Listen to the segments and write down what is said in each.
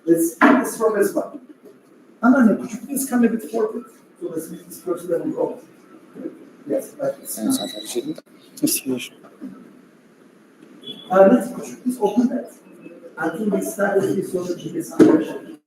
Let's start this from this one. Ananya, could you please come a bit forward? So let's make this first level go. Yes, that's Let's could you please open that? Until we start with this social media session.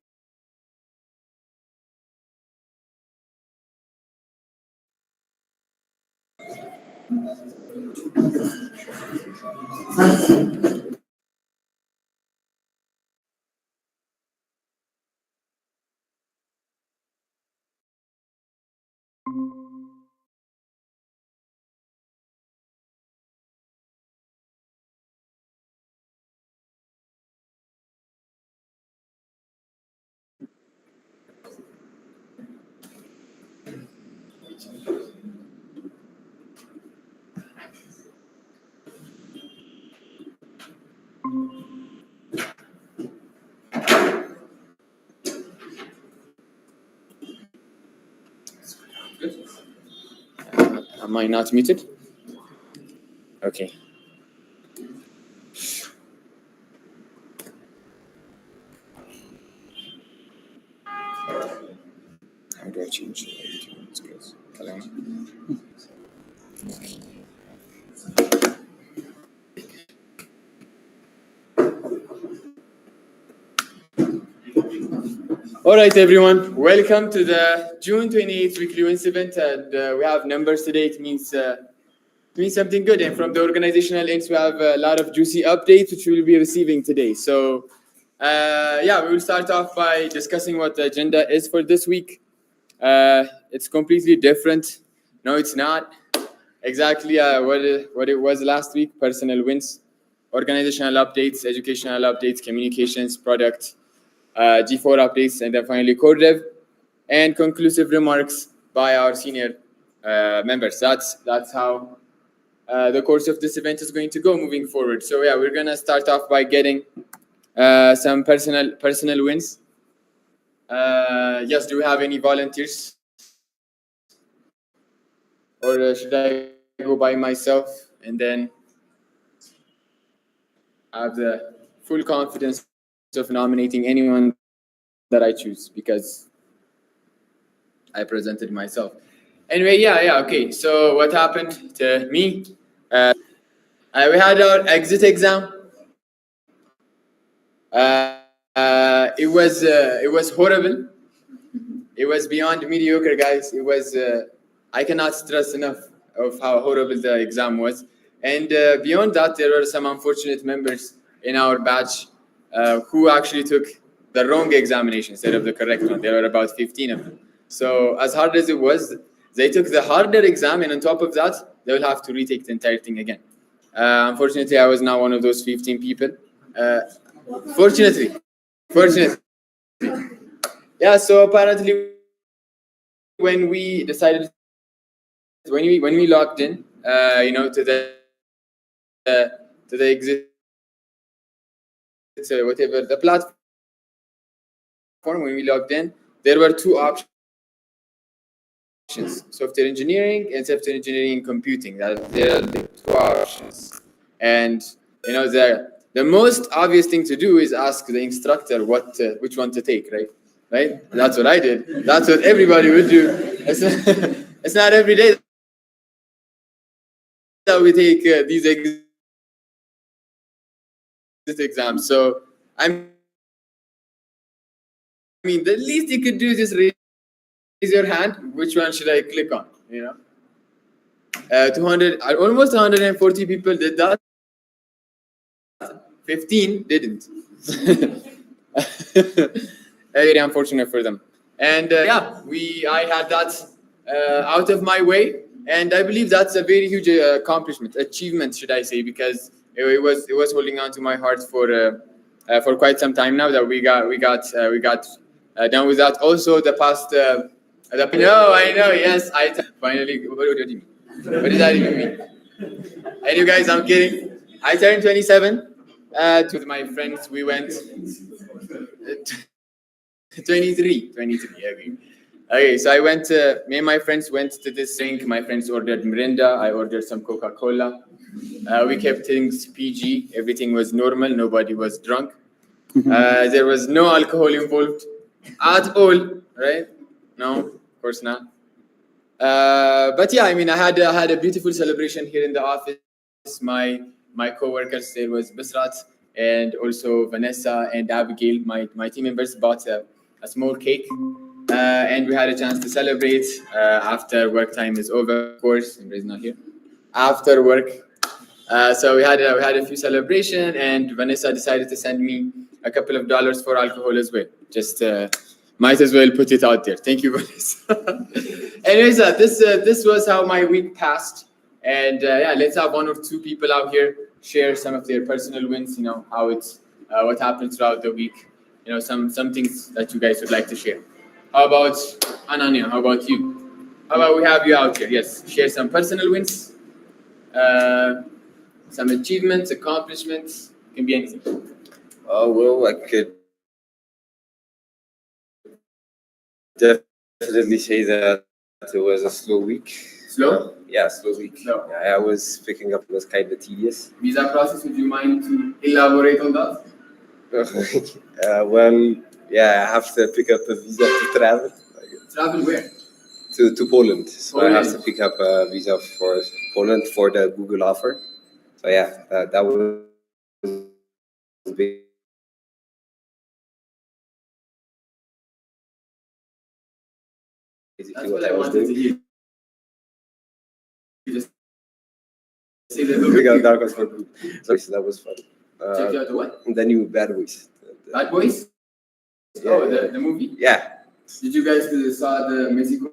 Am I not muted? Okay. How do I change it? All right, everyone. Welcome to the June 28th weekly wins event, and we have numbers today. It means something good. And from the organizational ends, we have a lot of juicy updates which we will be receiving today. So, we will start off by discussing what the agenda is for this week. It's completely different. No, it's not exactly what it was last week. Personal wins, organizational updates, educational updates, communications, product, G4 updates, and then finally code dev, and conclusive remarks by our senior members. That's how the course of this event is going to go moving forward. So yeah, we're gonna start off by getting some personal wins. Yes, do we have any volunteers? Or should I go by myself and then have the full confidence of nominating anyone that I choose because I presented myself. Anyway, okay. So what happened to me? We had our exit exam. It was horrible. It was beyond mediocre, guys. It was. I cannot stress enough of how horrible the exam was. And beyond that, there were some unfortunate members in our batch who actually took the wrong examination instead of the correct one. There were about 15 of them. So as hard as it was, they took the harder exam, and on top of that, they will have to retake the entire thing again. Unfortunately, I was not one of those 15 people. Fortunately. Yeah, so apparently when we decided, when we logged in, to the exit, whatever the platform, when we logged in, there were two options: software engineering and software engineering computing. There are the two options, and the most obvious thing to do is ask the instructor which one to take, right? That's what I did. That's what everybody would do. It's not every day that we take these exams. So I mean, the least you could do is just raise your hand. Which one should I click on? 200, almost 140 people did that. 15 didn't. Very unfortunate for them. And I had that out of my way, and I believe that's a very huge achievement, should I say, because it was holding on to my heart for quite some time now that we got done with that. Also, the past. I know. Yes, finally. What do you mean? What does that even mean? And you guys, I'm kidding. I turned 27. To my friends, we went 23. Okay, so I went. Me and my friends went to this thing. My friends ordered Mirinda. I ordered some Coca-Cola. We kept things PG. Everything was normal. Nobody was drunk. There was no alcohol involved at all, right? No, of course not. But yeah, I mean, I had a beautiful celebration here in the office. My co-workers, there was Bisrat and also Vanessa and Abigail. My team members bought a small cake, and we had a chance to celebrate after work time is over. Of course, Imre's not here. After work, so we had a few celebration, and Vanessa decided to send me a couple of dollars for alcohol as well. Just might as well put it out there. Thank you, Vanessa. Anyways, this was how my week passed, and yeah, let's have one or two people out here share some of their personal wins. You know how it's what happened throughout the week. You know some things that you guys would like to share. How about Ananya? How about you? How about we have you out here? Yes, share some personal wins. Some achievements, accomplishments, can be anything. Well, I could definitely say that it was a slow week. Slow? Yeah, slow week. Slow. Yeah, I was picking up, it was kind of tedious. Visa process, would you mind to elaborate on that? Well, yeah, I have to pick up a visa to travel. Travel where? To Poland. So I have Poland. to pick up a visa for Poland for the Google offer. So yeah, that was basically That's what what I I was wanted to doing. hear. You just say the Picking up movie. Darkness for Google. So that was fun. Check out the what? The new Bad Boys. Bad Boys? Yeah, Oh, yeah. the movie? Yeah. Did you guys saw the Mexico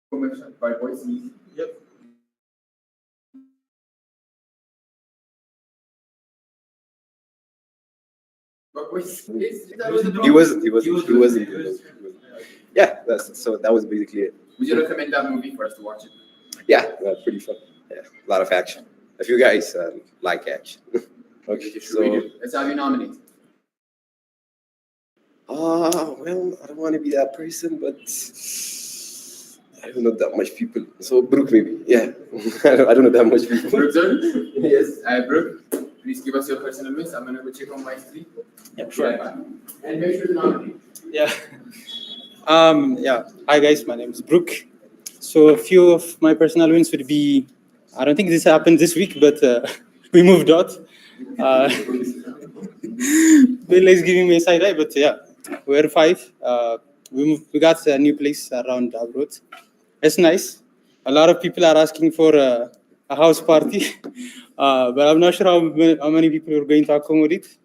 commercial? Bad Boys? Yep. Bad Boys? He wasn't. Yeah, that was basically it. Would you recommend that movie for us to watch it? Yeah, pretty fun. Yeah, a lot of action. If you guys like action. Okay, so Let's have you nominate. well, I don't want to be that person, but I don't know that much people. So Brooke, maybe. Yeah, I don't know that much people. Brooke, sir? Yes. Brooke, please give us your personal wins. I'm gonna go check on my screen. Yeah, sure. And make sure to nominate. Yeah. Yeah. Hi guys, my name is Brooke. So a few of my personal wins would be, I don't think this happened this week, but we moved out. Bill is giving me a side eye, but yeah, we're 5. We got a new place around abroad. It's nice. A lot of people are asking for a house party, but I'm not sure how many people are going to accommodate.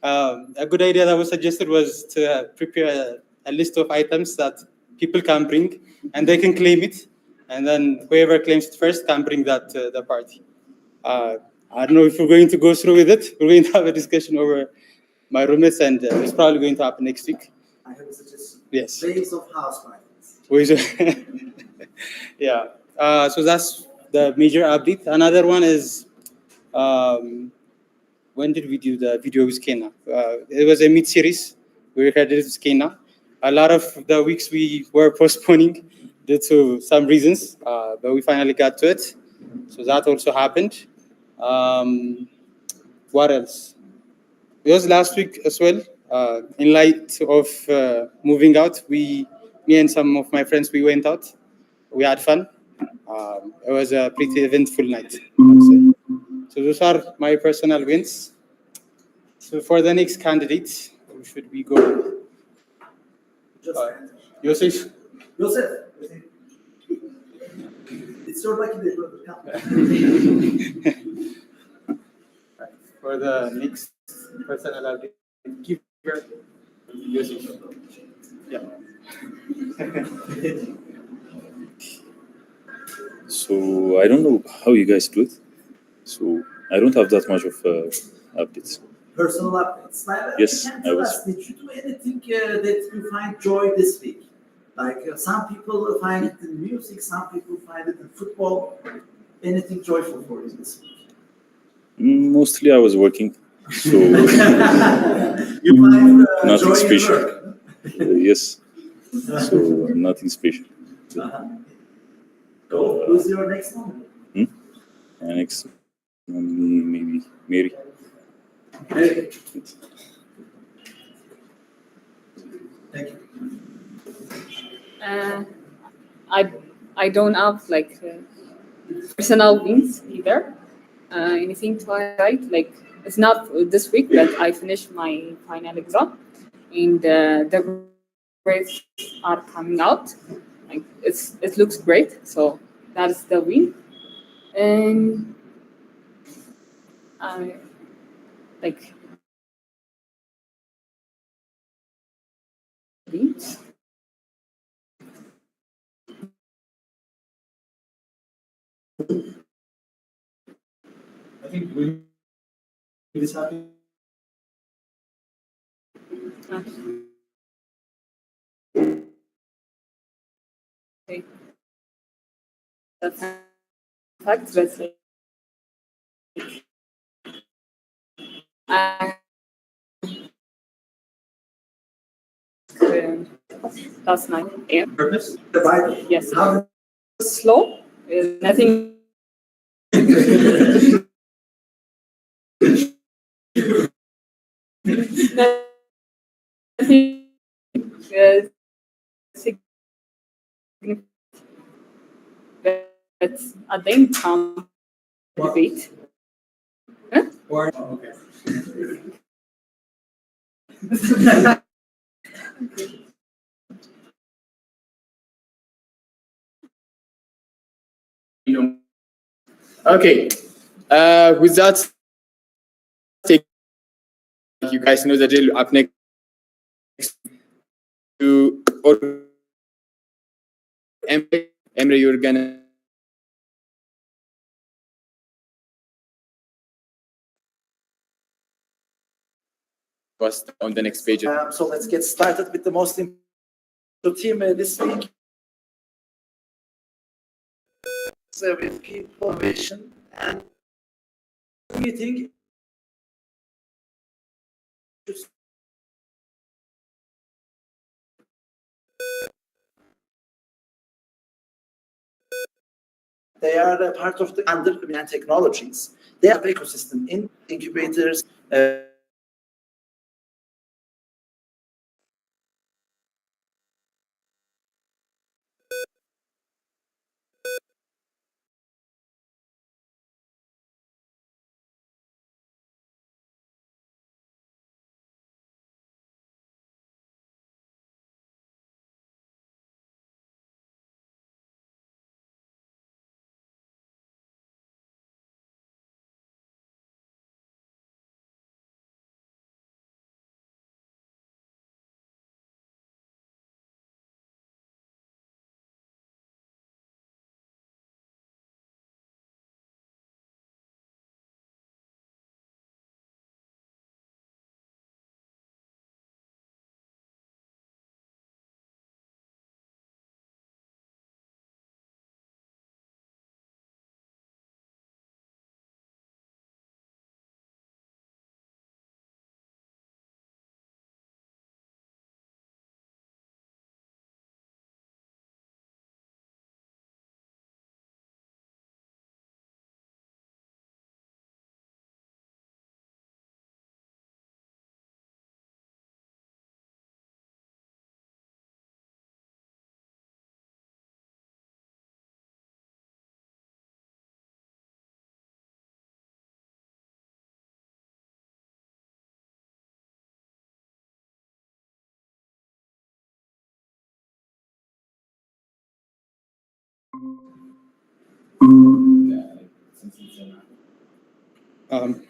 A good idea that was suggested was to prepare a list of items that people can bring, and they can claim it, and then whoever claims it first can bring that to the party. I don't know if we're going to go through with it. We're going to have a discussion over my roommates, and it's probably going to happen next week. I have a suggestion. Yes. Days of house parties. Yeah. So that's the major update. Another one is, when did we do the video with Kena? It was a mid-series. We recorded it with Kena. A lot of the weeks we were postponing due to some reasons, but we finally got to it. So that also happened. What else? It was last week as well. In light of moving out, me and some of my friends, we went out. We had fun. It was a pretty eventful night, I would say. So those are my personal wins. So for the next candidate, who should we go? Just Yosef? Yosef. It's your lucky day, brother. Come. For the next personal update, give her Yosef. Yeah. So I don't know how you guys do it. So I don't have that much of updates. Personal updates. Like, Yes, can I tell was. us, did you do anything that you find joy this week? Like some people find it in music, some people find it in football. Anything joyful for you this week? Mostly I was working. So You find nothing joy in special. work. Yes. So nothing special. Cool. Who's your next one? Next, maybe Mary. Hey. Thank you. I I don't have like personal wins either. Anything to highlight? Like it's not this week, but I finished my final exam, and the grades are coming out. Like it looks great. So that's the win, and I like wins. I think we this happy. Okay. The fact that I last night. Yeah. Purpose? The Bible. Yes. How Slow. Nothing. Nothing. Significant. But at the end, debate. Huh? or okay. Okay. With that, you guys know the drill. Up next to Emre, you're gonna post on the next page. So let's get started with the most important team this week. So with people vision and meeting. They are a part of the under technologies. They have ecosystem in incubators.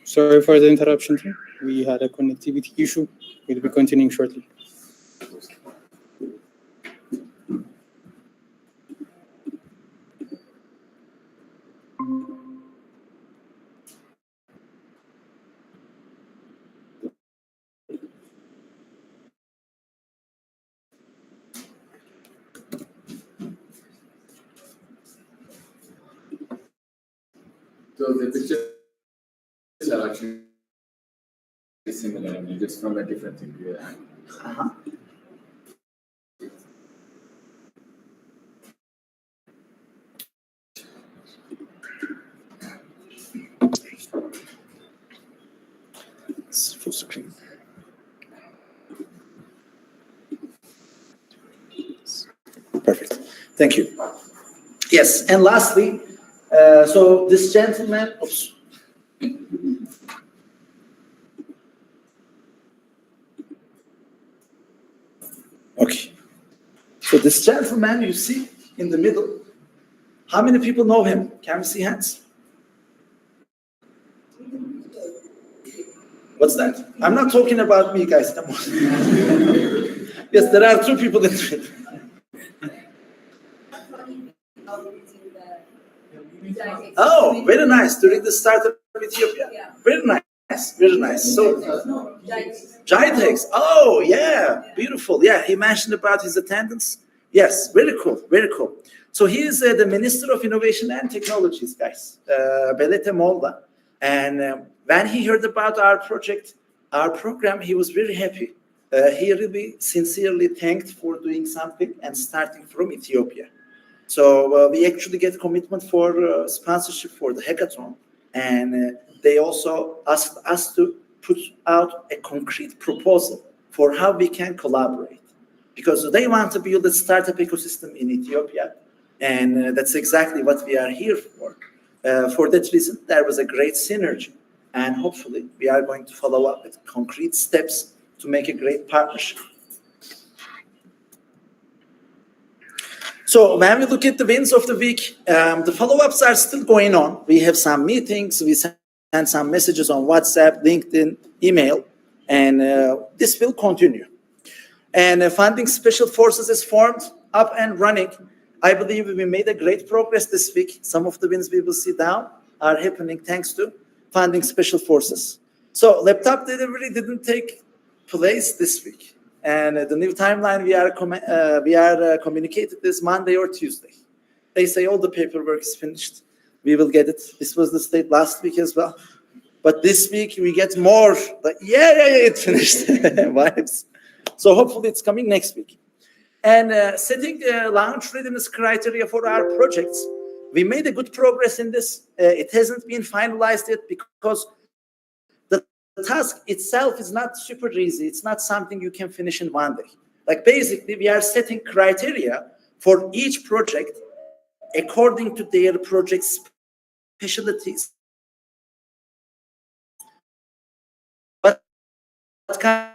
Sorry for the interruption. We had a connectivity issue. We'll be continuing shortly. So the pictures are actually similar, just from a different angle. Uh-huh. It's full screen. Thank you. Yes, and lastly, so this gentleman, oops. Okay. So this gentleman you see in the middle, how many people know him? Can we see hands? What's that? I'm not talking about me, guys. Come on. Yes, there are two people in the middle. Oh, very nice. During the start of Ethiopia. Very nice. Very nice. So, Jitex. Oh, yeah. Beautiful. Yeah, he mentioned about his attendance. Yes, very cool. Very cool. So he is the Minister of Innovation and Technologies, guys. Belete Molda. And when he heard about our project, our program, he was very happy. He really sincerely thanked for doing something and starting from Ethiopia. So we actually get commitment for sponsorship for the hackathon, and they also asked us to put out a concrete proposal for how we can collaborate, because they want to build a startup ecosystem in Ethiopia, and that's exactly what we are here for. For that reason, there was a great synergy, and hopefully we are going to follow up with concrete steps to make a great partnership. So when we look at the wins of the week, the follow-ups are still going on. We have some meetings, we send some messages on WhatsApp, LinkedIn, email, and this will continue. And funding special forces is formed, up and running. I believe we made a great progress this week. Some of the wins we will see down are happening thanks to funding special forces. So laptop delivery didn't take place this week. And the new timeline we are communicated this Monday or Tuesday. They say all the paperwork is finished. We will get it. This was the state last week as well. But this week we get more. Like, yeah, it's finished vibes. So hopefully it's coming next week. And setting launch readiness criteria for our projects, we made a good progress in this. It hasn't been finalized yet because the task itself is not super easy. It's not something you can finish in one day. Like basically, we are setting criteria for each project according to their project's specialties. What kind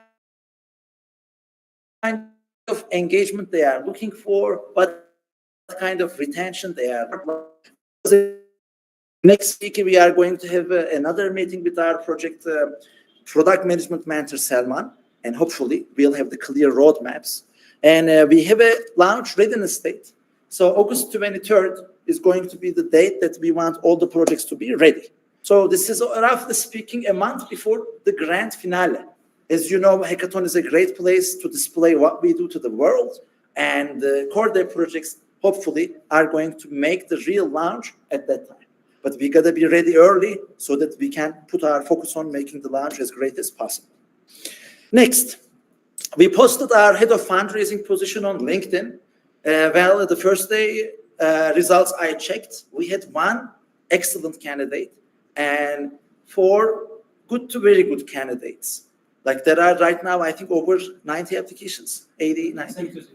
of engagement they are looking for, what kind of retention they are. Next week, we are going to have another meeting with our project product management mentor, Selman, and hopefully we'll have the clear roadmaps. And we have a launch readiness date. So August 23rd is going to be the date that we want all the projects to be ready. So this is, roughly speaking, a month before the grand finale. As you know, Hackathon is a great place to display what we do to the world, and the core day projects hopefully are going to make the real launch at that time. But we gotta be ready early so that we can put our focus on making the launch as great as possible. Next, we posted our head of fundraising position on LinkedIn. Well, the first day results I checked, we had one excellent candidate and 4 good to very good candidates. Like there are right now, I think over 90 applications, 80, 90.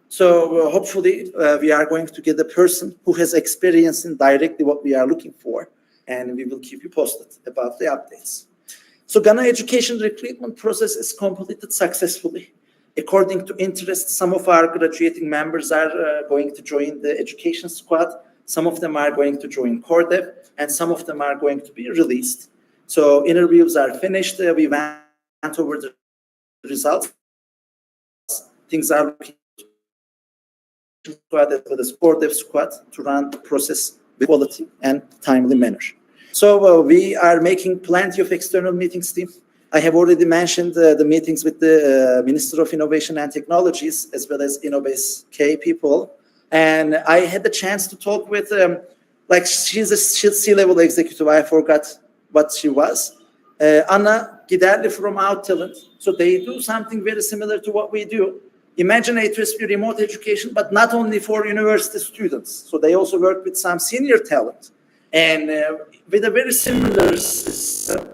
So hopefully we are going to get a person who has experience in directly what we are looking for, and we will keep you posted about the updates. So Ghana education recruitment process is completed successfully. According to interest, some of our graduating members are going to join the education squad. Some of them are going to join core dev, and some of them are going to be released. So interviews are finished. We went over the results. Things are looking squad as well as core dev squad to run the process with quality and timely manner. So we are making plenty of external meetings, team. I have already mentioned the meetings with the Minister of Innovation and Technologies as well as Innobase K people. And I had the chance to talk with, like she's a C-level executive. I forgot what she was. Anna Giderli from OutTalent. So they do something very similar to what we do. Imagine A2SV remote education, but not only for university students. So they also work with some senior talent. And with a very similar system,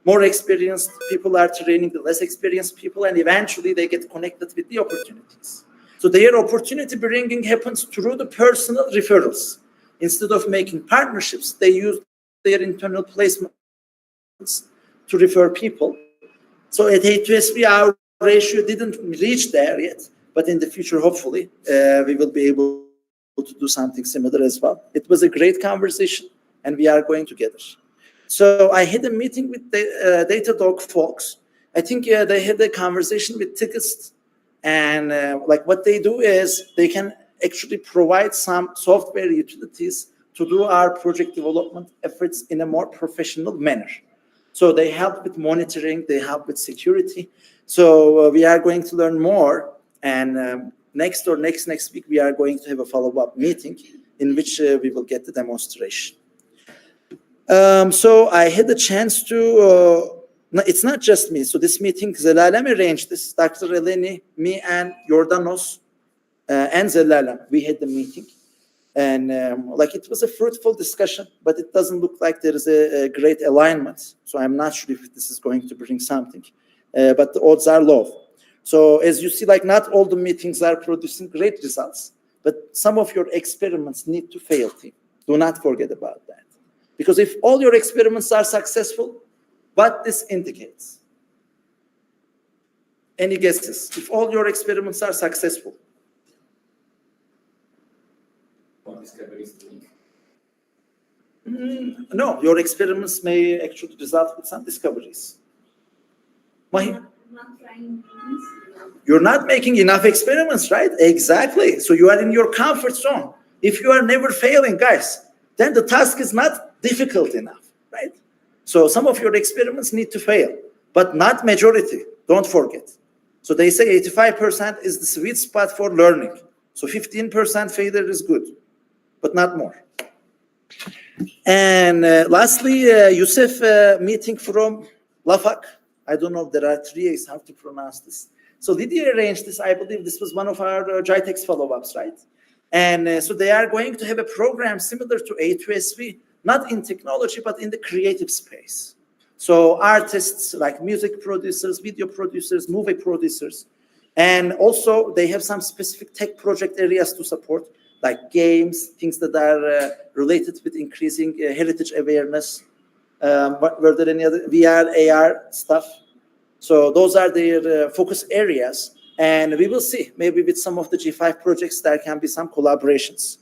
more experienced people are training the less experienced people, and eventually they get connected with the opportunities. So their opportunity bringing happens through the personal referrals. Instead of making partnerships, they use their internal placements to refer people. So at A2SV, our ratio didn't reach there yet, but in the future, hopefully, we will be able to do something similar as well. It was a great conversation, and we are going together. So I had a meeting with the Datadog folks. I think they had a conversation with Tickets, and like what they do is they can actually provide some software utilities to do our project development efforts in a more professional manner. So they help with monitoring, they help with security. So we are going to learn more, and next week we are going to have a follow-up meeting in which we will get the demonstration. So I had the chance to, it's not just me. So this meeting, Zelalem arranged this, Dr. Eleni, me and Jordanos and Zelalem, we had the meeting. And like it was a fruitful discussion, but it doesn't look like there is a great alignment. So I'm not sure if this is going to bring something, but the odds are low. So as you see, like not all the meetings are producing great results, but some of your experiments need to fail, team. Do not forget about that. Because if all your experiments are successful, what this indicates? Any guesses? If all your experiments are successful. No, your experiments may actually result with some discoveries. Mahi? You're not making enough experiments, right? Exactly. So you are in your comfort zone. If you are never failing, guys, then the task is not difficult enough, right? So some of your experiments need to fail, but not majority. Don't forget. So they say 85% is the sweet spot for learning. So 15% failure is good, but not more. And lastly, Yusuf meeting from Lafak. I don't know if there are 3 A's, how to pronounce this. So Lydia arranged this. I believe this was one of our GITEX follow-ups, right? And so they are going to have a program similar to A2SV, not in technology, but in the creative space. So artists like music producers, video producers, movie producers, and also they have some specific tech project areas to support, like games, things that are related with increasing heritage awareness. Were there any other VR, AR stuff? So those are their focus areas. And we will see, maybe with some of the G5 projects, there can be some collaborations.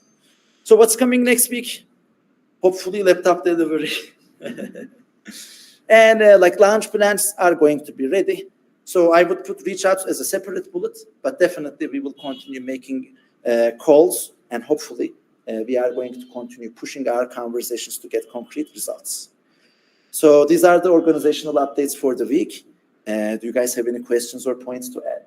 So what's coming next week? Hopefully laptop delivery. And like launch plans are going to be ready. So I would put reach out as a separate bullet, but definitely we will continue making calls, and hopefully we are going to continue pushing our conversations to get concrete results. So these are the organizational updates for the week. Do you guys have any questions or points to add?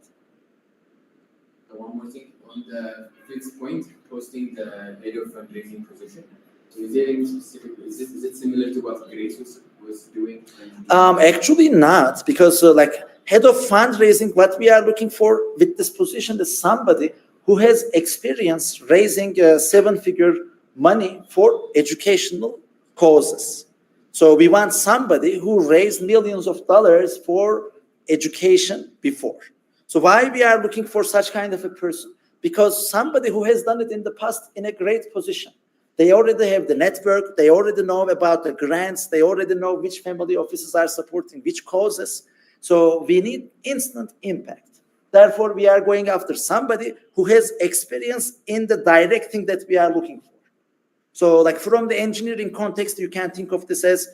One more thing on the fixed point, posting the head of fundraising position. So is there any specific, is it similar to what Grace was doing? Actually not, because like head of fundraising, what we are looking for with this position is somebody who has experience raising 7-figure money for educational causes. So we want somebody who raised millions of dollars for education before. So why we are looking for such kind of a person? Because somebody who has done it in the past in a great position. They already have the network. They already know about the grants. They already know which family offices are supporting which causes. So we need instant impact. Therefore, we are going after somebody who has experience in the direct thing that we are looking for. So like from the engineering context, you can think of this as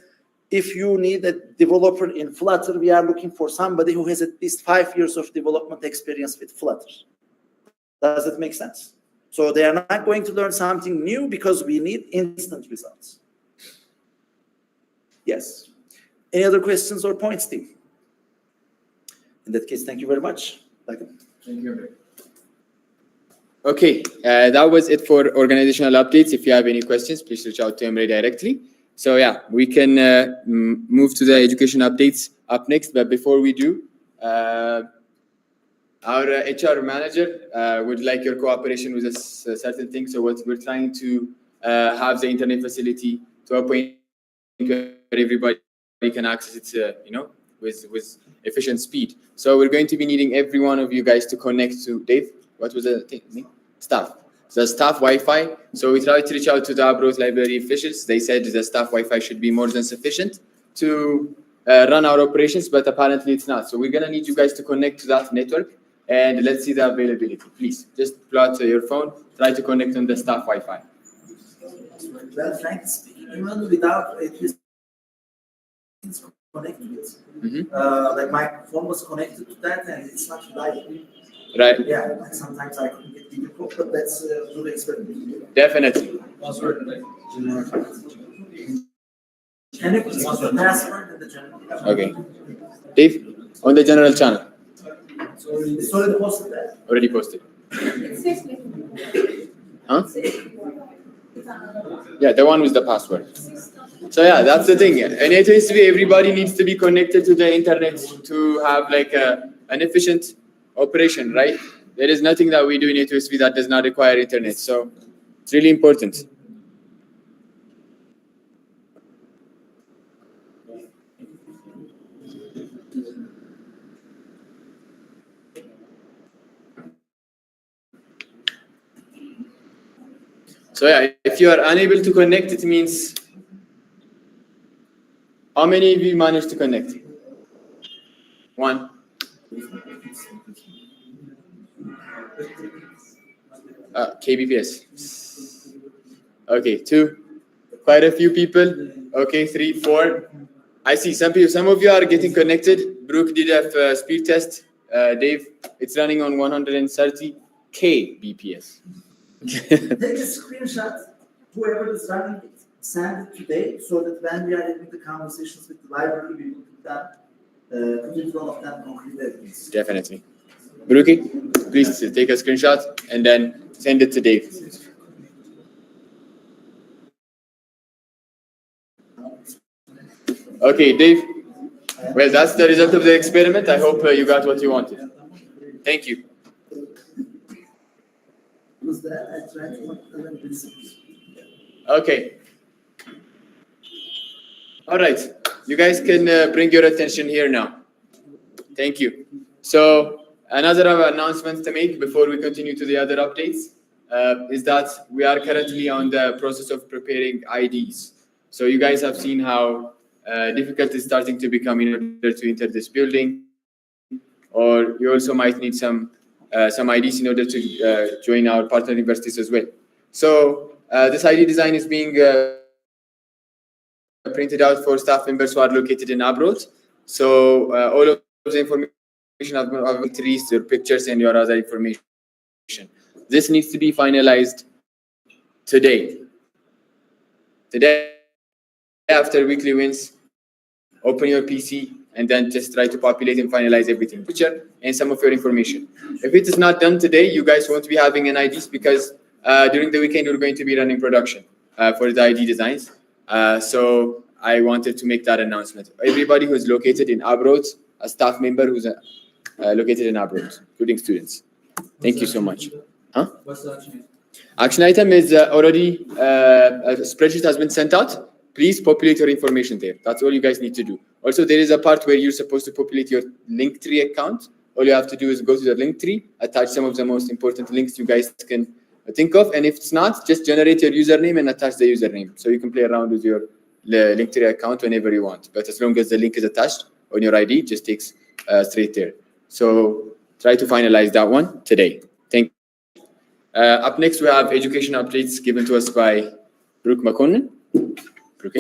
if you need a developer in Flutter, we are looking for somebody who has at least 5 years of development experience with Flutter. Does it make sense? So they are not going to learn something new because we need instant results. Yes. Any other questions or points, Steve? In that case, thank you very much. Thank you. Okay, that was it for organizational updates. If you have any questions, please reach out to Emre directly. So yeah, we can move to the education updates up next. But before we do, our HR manager would like your cooperation with a certain thing. So what we're trying to have the internet facility to a point where everybody can access it, with efficient speed. So we're going to be needing every one of you guys to connect to Dave. what was the thing? Staff. The staff Wi-Fi. So we tried to reach out to the Abroad library officials. They said the staff Wi-Fi should be more than sufficient to run our operations, but apparently it's not. So we're gonna need you guys to connect to that network, and let's see the availability. Please, just pull out your phone, try to connect on the staff Wi-Fi. Well, frankly speaking, even without A2SV connected, like my phone was connected to that, and it's not reliable. Right. Yeah, like sometimes I couldn't get video call, but let's do the experiment. Definitely. Can you please put the password in the general? Okay. Dave, on the general channel. It's already posted there. Already posted. Huh? Yeah, the one with the password. So yeah, that's the thing. In A2SV, everybody needs to be connected to the internet to have like an efficient operation, right? There is nothing that we do in A2SV that does not require internet. So it's really important. So yeah, if you are unable to connect, it means how many of you managed to connect? One. KBPS. Okay, two. Quite a few people. Okay, 3, 4. I see some people. Some of you are getting connected. Brooke did a speed test. Dave, it's running on 130 kbps. Take a screenshot, whoever is running it, send it today, so that when we are having the conversations with the library, we will put that, put in front of them concrete evidence. Definitely. Brookie, please take a screenshot and then send it to Dave. Okay, Dave. Well, that's the result of the experiment. I hope you got what you wanted. Thank you. Was that I tried to Okay. All right. You guys can bring your attention here now. Thank you. So another announcement to make before we continue to the other updates is that we are currently on the process of preparing IDs. So you guys have seen how difficult it's starting to become in order to enter this building, or you also might need some IDs in order to join our partner universities as well. So this ID design is being printed out for staff members who are located in abroad. So all of the information have trees, your pictures, and your other information. This needs to be finalized today. Today, after weekly wins, open your PC and then just try to populate and finalize everything, picture and some of your information. If it is not done today, you guys won't be having an IDs because during the weekend we're going to be running production for the ID designs. So I wanted to make that announcement. Everybody who's located in abroad, a staff member who's located in abroad, including students. Thank you so much. Huh? What's the action? Action item is already, a spreadsheet has been sent out. Please populate your information there. That's all you guys need to do. Also, there is a part where you're supposed to populate your Linktree account. All you have to do is go to the Linktree, attach some of the most important links you guys can think of. And if it's not, just generate your username and attach the username. So you can play around with your Linktree account whenever you want. But as long as the link is attached on your ID, it just takes straight there. So try to finalize that one today. Thank you. Up next, we have education updates given to us by Brooke McConnell. Brooke.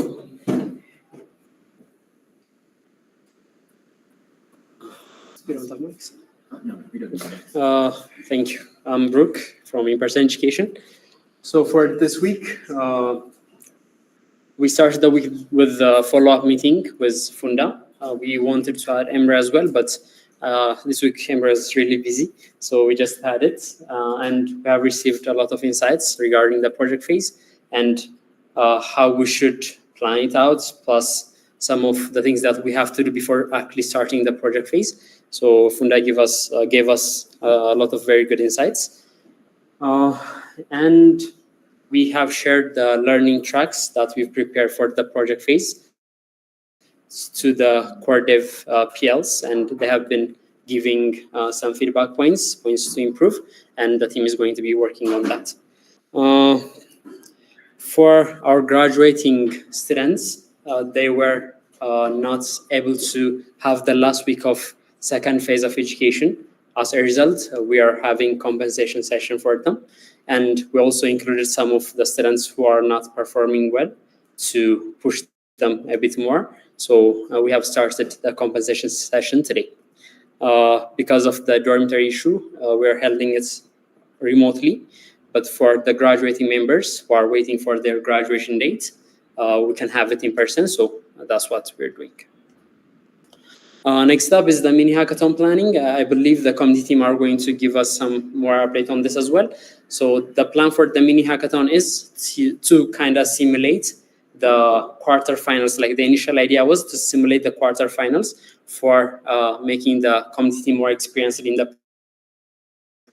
Thank you. I'm Brooke from In-Person Education. So for this week, we started the week with a follow-up meeting with Funda. We wanted to add Emre as well, but this week Emre is really busy, so we just had it. And we have received a lot of insights regarding the project phase and how we should plan it out, plus some of the things that we have to do before actually starting the project phase. So Funda gave us a lot of very good insights. And we have shared the learning tracks that we've prepared for the project phase to the core dev PLs, and they have been giving some feedback points to improve, and the team is going to be working on that. For our graduating students, they were not able to have the last week of second phase of education. As a result, we are having compensation session for them. And we also included some of the students who are not performing well to push them a bit more. So we have started the compensation session today. Because of the dormitory issue, we are holding it remotely. But for the graduating members who are waiting for their graduation date, we can have it in person. So that's what we're doing. Next up is the mini hackathon planning. I believe the community team are going to give us some more update on this as well. So the plan for the mini hackathon is to kind of simulate the quarterfinals. Like the initial idea was to simulate the quarterfinals for making the community team more experienced in the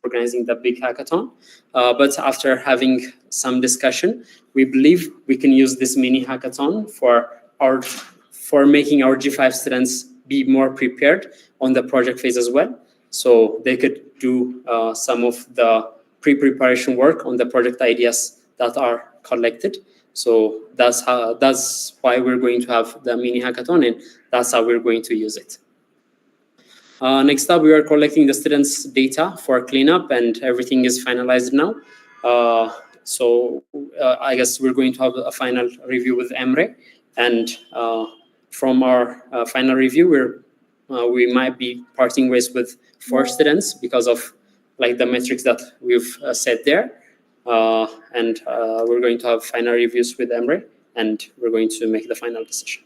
organizing the big hackathon. But after having some discussion, we believe we can use this mini hackathon for making our G5 students be more prepared on the project phase as well. So they could do some of the pre-preparation work on the project ideas that are collected. So that's why we're going to have the mini hackathon, and that's how we're going to use it. Next up, we are collecting the students' data for cleanup, and everything is finalized now. So I guess we're going to have a final review with Emre, and from our final review, we might be parting ways with 4 students because of like the metrics that we've set there. And we're going to have final reviews with Emre, and we're going to make the final decision.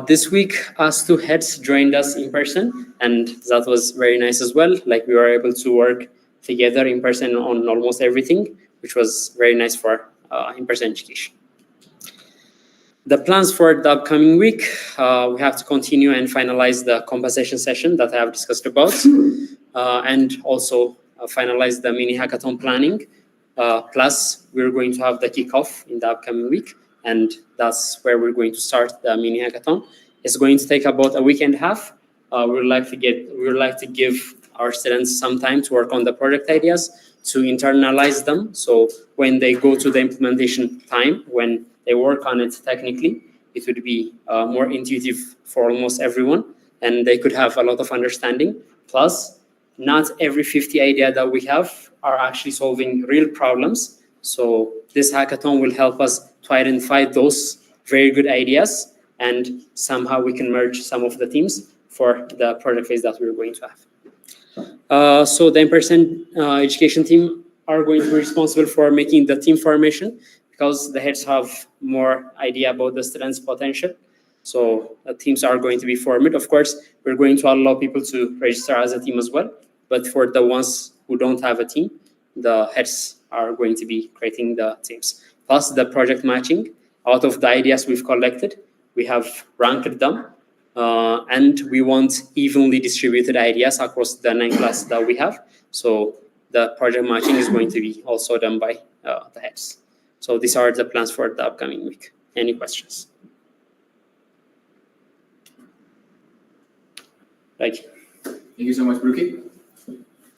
This week, AS2 heads joined us in person, and that was very nice as well. Like we were able to work together in person on almost everything, which was very nice for in-person education. The plans for the upcoming week, we have to continue and finalize the compensation session that I have discussed about, and also finalize the mini hackathon planning. Plus, we're going to have the kickoff in the upcoming week, and that's where we're going to start the mini hackathon. It's going to take about a week and a half. We would like to give our students some time to work on the project ideas, to internalize them. So when they go to the implementation time, when they work on it technically, it would be more intuitive for almost everyone, and they could have a lot of understanding. Plus, not every 50 idea that we have are actually solving real problems. So this hackathon will help us to identify those very good ideas, and somehow we can merge some of the teams for the project phase that we're going to have. So the in-person education team are going to be responsible for making the team formation, because the heads have more idea about the students' potential. So the teams are going to be formed. Of course, we're going to allow people to register as a team as well. But for the ones who don't have a team, the heads are going to be creating the teams. Plus the project matching. Out of the ideas we've collected, we have ranked them. And we want evenly distributed ideas across the 9 classes that we have. So the project matching is going to be also done by the heads. So these are the plans for the upcoming week. Any questions? Thank you. Thank you so much, Brookie.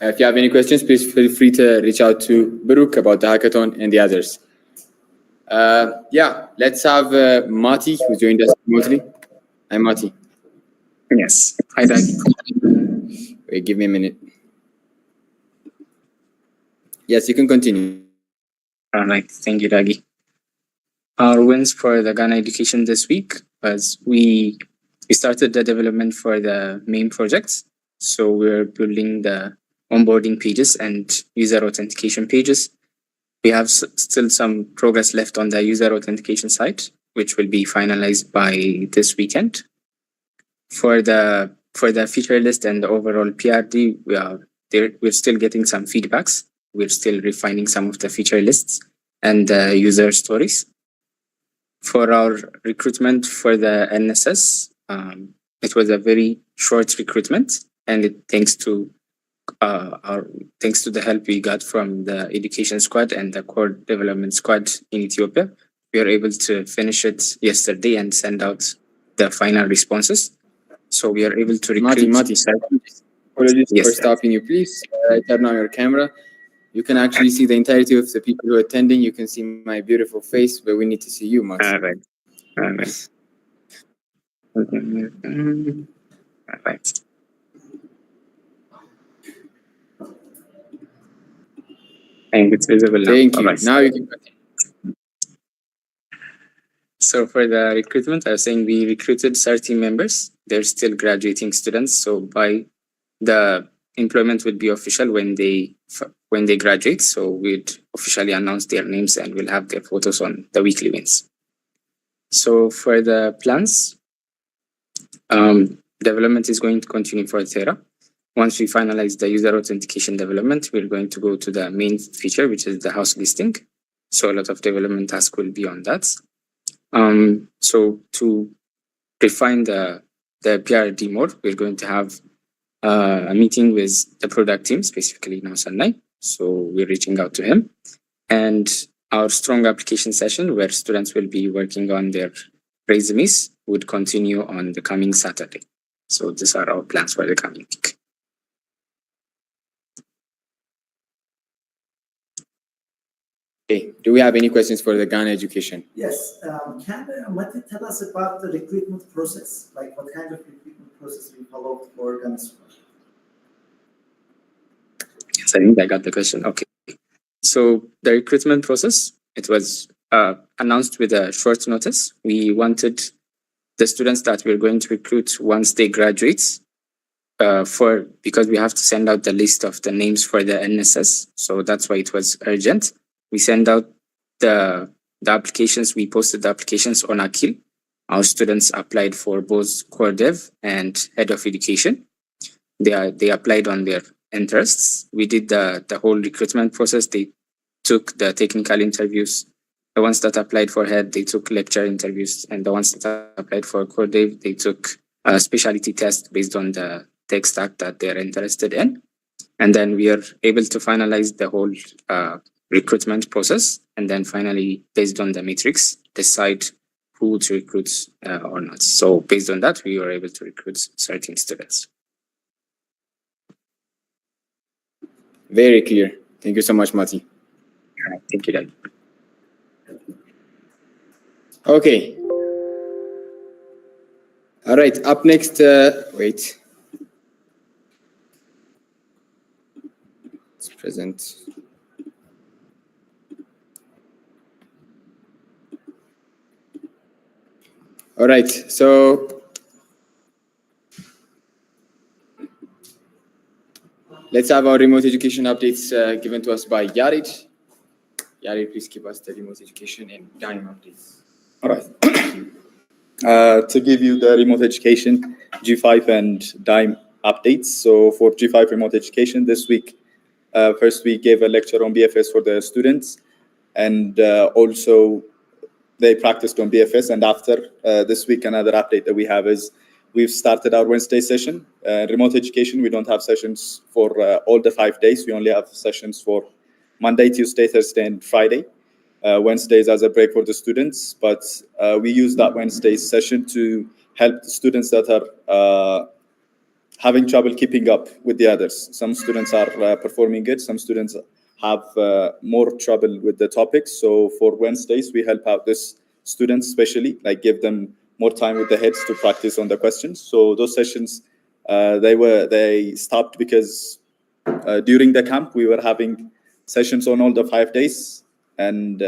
If you have any questions, please feel free to reach out to Baruch about the hackathon and the others. Yeah, let's have Mati, who joined us remotely. Hi, Mati. Yes. Hi, Doug. Wait, give me a minute. Yes, you can continue. All right. Thank you, Dougie. Our wins for the Ghana education this week was we started the development for the main projects. So we're building the onboarding pages and user authentication pages. We have still some progress left on the user authentication side, which will be finalized by this weekend. For the feature list and the overall PRD, we're still getting some feedbacks. We're still refining some of the feature lists and user stories. For our recruitment for the NSS, it was a very short recruitment, and thanks to the help we got from the education squad and the core development squad in Ethiopia, we were able to finish it yesterday and send out the final responses. So we are able to Mati, recruit. apologies Yes, for sir. stopping you. Please turn on your camera. You can actually see the entirety of the people who are attending. You can see my beautiful face, but we need to see you, Mati. All right. All right. All right. And it's visible now. Thank All you. right. Now you can continue. So for the recruitment, I was saying we recruited 30 members. They're still graduating students. So by the employment would be official when they graduate. So we'd officially announce their names and we'll have their photos on the weekly wins. So for the plans, development is going to continue for Thera. Once we finalize the user authentication development, we're going to go to the main feature, which is the house listing. So a lot of development tasks will be on that. So to refine the PRD more, we're going to have a meeting with the product team, specifically now Sanai. So we're reaching out to him. And our strong application session, where students will be working on their resumes, would continue on the coming Saturday. So these are our plans for the coming week. Okay. Do we have any questions for the Ghana education? Yes. Can Mati tell us about the recruitment process? Like what kind of recruitment process we followed for Ghana students? Yes, I think I got the question. Okay. So the recruitment process, it was announced with a short notice. We wanted the students that we're going to recruit once they graduate, because we have to send out the list of the names for the NSS. So that's why it was urgent. We send out the applications. We posted the applications on Akil. Our students applied for both core dev and head of education. They applied on their interests. We did the whole recruitment process. They took the technical interviews. The ones that applied for head, they took lecture interviews, and the ones that applied for core dev, they took a specialty test based on the tech stack that they're interested in. And then we are able to finalize the whole recruitment process, and then finally, based on the matrix, decide who to recruit or not. So based on that, we were able to recruit certain students. Very clear. Thank you so much, Mati. All right, thank you, Dad. Okay. All right. Up next, wait. Let's present. All right. So let's have our remote education updates given to us by Yarid. Yarid, please give us the remote education and DIME updates. All right. To give you the remote education, G5 and DIME updates. So for G5 remote education this week, first we gave a lecture on BFS for the students, and also they practiced on BFS. And after this week, another update that we have is we've started our Wednesday session. Remote education, we don't have sessions for all the 5 days. We only have sessions for Monday, Tuesday, Thursday, and Friday. Wednesdays as a break for the students, but we use that Wednesday session to help the students that are having trouble keeping up with the others. Some students are performing good, some students have more trouble with the topics. So for Wednesdays, we help out these students, especially, like give them more time with the heads to practice on the questions. So those sessions, they stopped because during the camp, we were having sessions on all the 5 days, and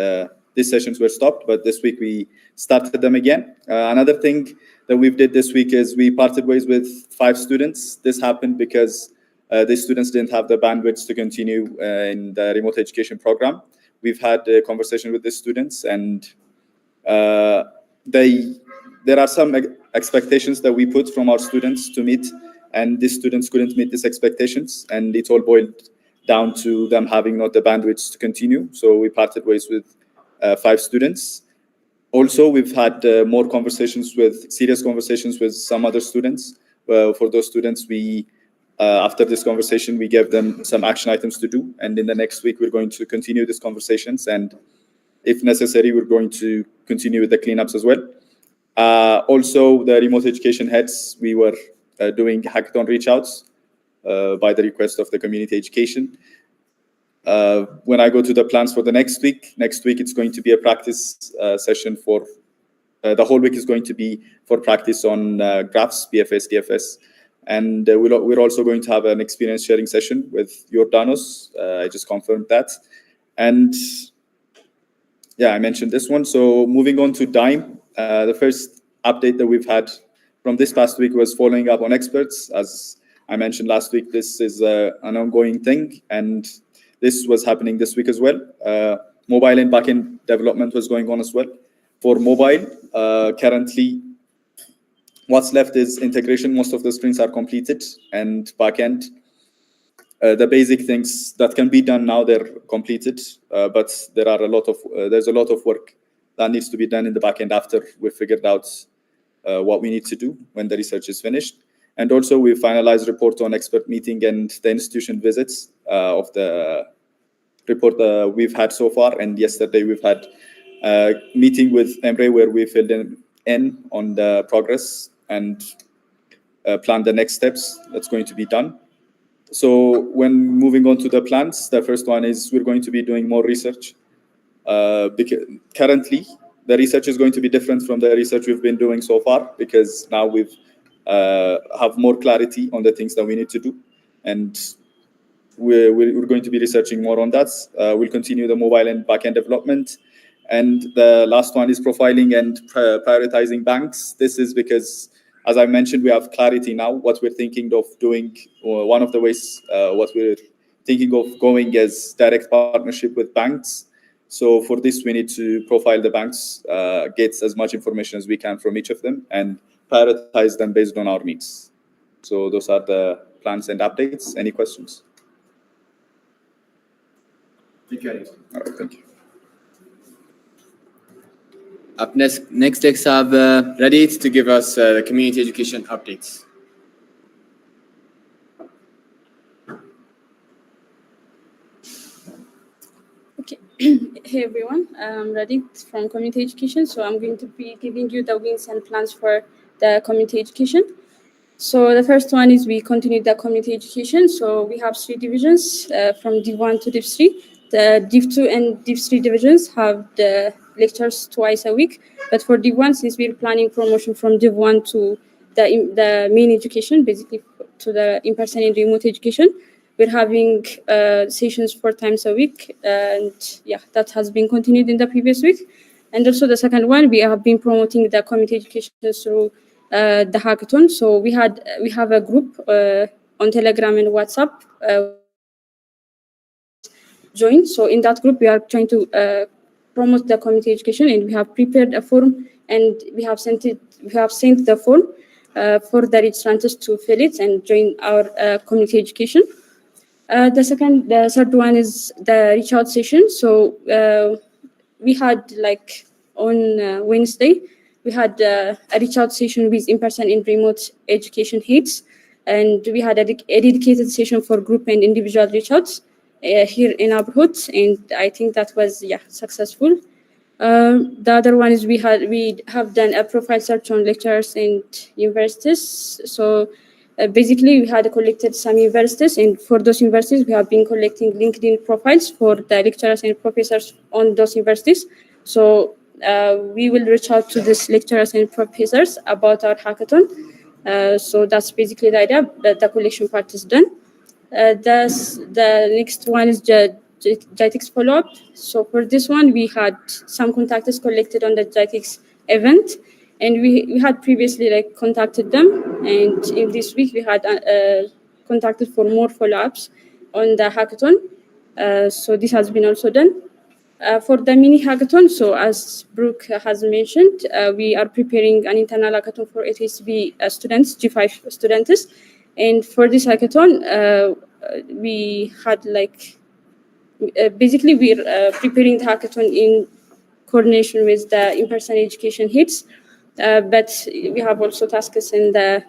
these sessions were stopped, but this week we started them again. Another thing that we've did this week is we parted ways with 5 students. This happened because these students didn't have the bandwidth to continue in the remote education program. We've had a conversation with the students, and there are some expectations that we put from our students to meet, and these students couldn't meet these expectations, and it all boiled down to them having not the bandwidth to continue. So we parted ways with 5 students. Also, we've had more serious conversations with some other students. For those students, we after this conversation, we gave them some action items to do. And in the next week, we're going to continue these conversations. And if necessary, we're going to continue with the cleanups as well. Also, the remote education heads, we were doing hackathon reach outs by the request of the community education. When I go to the plans for the next week it's going to be a practice session for the whole week is going to be for practice on graphs, BFS, DFS. And we're also going to have an experience sharing session with Jordanos. I just confirmed that. And yeah, I mentioned this one. So moving on to DIME, the first update that we've had from this past week was following up on experts. As I mentioned last week, this is an ongoing thing, and this was happening this week as well. Mobile and backend development was going on as well. For mobile, currently, what's left is integration. Most of the sprints are completed, and backend, the basic things that can be done now, they're completed, but there's a lot of work that needs to be done in the backend after we've figured out what we need to do when the research is finished. And also we finalized report on expert meeting and the institution visits of the report we've had so far. And yesterday we've had a meeting with Emre where we filled in on the progress and plan the next steps that's going to be done. So when moving on to the plans, the first one is we're going to be doing more research. Because currently, the research is going to be different from the research we've been doing so far, because now we've have more clarity on the things that we need to do. And we're going to be researching more on that. We'll continue the mobile and backend development. And the last one is profiling and prioritizing banks. This is because, as I mentioned, we have clarity now what we're thinking of doing. One of the ways what we're thinking of going is direct partnership with banks. So for this, we need to profile the banks, get as much information as we can from each of them, and prioritize them based on our needs. So those are the plans and updates. Any questions? Thank you, Alex. All right, thank you. Up next let's have Radit to give us the community education updates. Okay. Hey everyone, I'm Radit from Community Education. So I'm going to be giving you the wins and plans for the community education. So the first one is we continued the community education. So we have 3 divisions from Div 1 to Div 3. The Div 2 and Div 3 divisions have the lectures twice a week. But for Div 1, since we're planning promotion from Div 1 to the main education, basically to the in-person and remote education, we're having sessions 4 times a week. And yeah, that has been continued in the previous week. And also the second one, we have been promoting the community education through the hackathon. So we have a group on Telegram and WhatsApp join. So in that group, we are trying to promote the community education, and we have prepared a form, and we have sent the form for the registrants to fill it and join our community education. The third one is the reach out session. So we had on Wednesday, we had a reach out session with in-person and remote education heads, and we had a dedicated session for group and individual reach outs here in Abrahut, and I think that was successful. The other one is we have done a profile search on lecturers and universities. So basically we had collected some universities, and for those universities we have been collecting LinkedIn profiles for the lecturers and professors on those universities. So we will reach out to these lecturers and professors about our hackathon. So that's basically the idea, that the collection part is done. The next one is JITEX follow-up. So for this one, we had some contacts collected on the JITEX event, and we had previously contacted them, and in this week we had contacted for more follow-ups on the hackathon. So this has been also done. For the mini hackathon, so as Brooke has mentioned, we are preparing an internal hackathon for A2SV students, G5 students. And for this hackathon, we had basically we're preparing the hackathon in coordination with the in-person education heads, but we have also tasks in the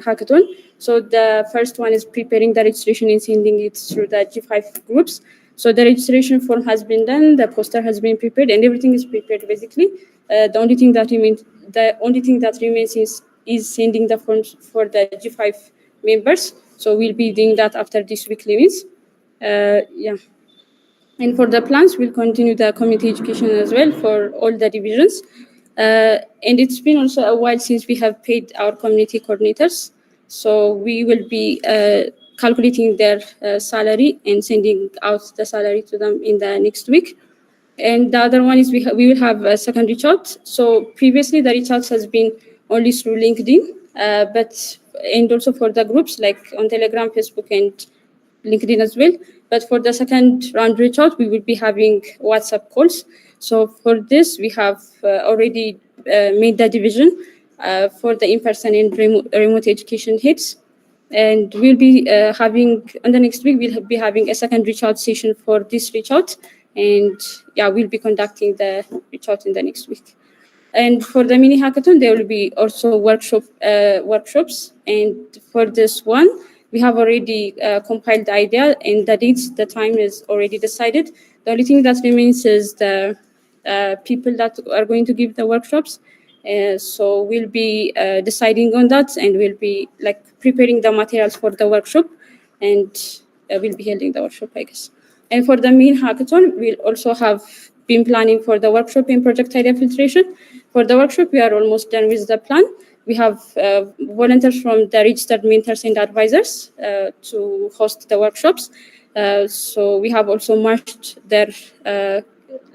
hackathon. So the first one is preparing the registration and sending it through the G5 groups. So the registration form has been done, the poster has been prepared, and everything is prepared basically. The only thing that remains is is sending the forms for the G5 members. So we'll be doing that after this weekly meetings. Yeah. And for the plans, we'll continue the community education as well for all the divisions. And it's been also a while since we have paid our community coordinators. So we will be calculating their salary and sending out the salary to them in the next week. And the other one is we will have a second reach out. So previously the reach out has been only through LinkedIn, and also for the groups like on Telegram, Facebook, and LinkedIn as well. But for the second round reach out, we will be having WhatsApp calls. So for this, we have already made the division for the in-person and remote education hits. And we'll be having, on the next week, we'll be having a second reach out session for this reach out. And yeah, we'll be conducting the reach out in the next week. And for the mini hackathon, there will be also workshops. And for this one, we have already compiled the idea, and the dates, the time is already decided. The only thing that remains is the people that are going to give the workshops. So we'll be deciding on that, and we'll be like preparing the materials for the workshop, and we'll be holding the workshop, I guess. And for the main hackathon, we'll also have been planning for the workshop and project idea filtration. For the workshop, we are almost done with the plan. We have volunteers from the registered mentors and advisors to host the workshops. So we have also merged their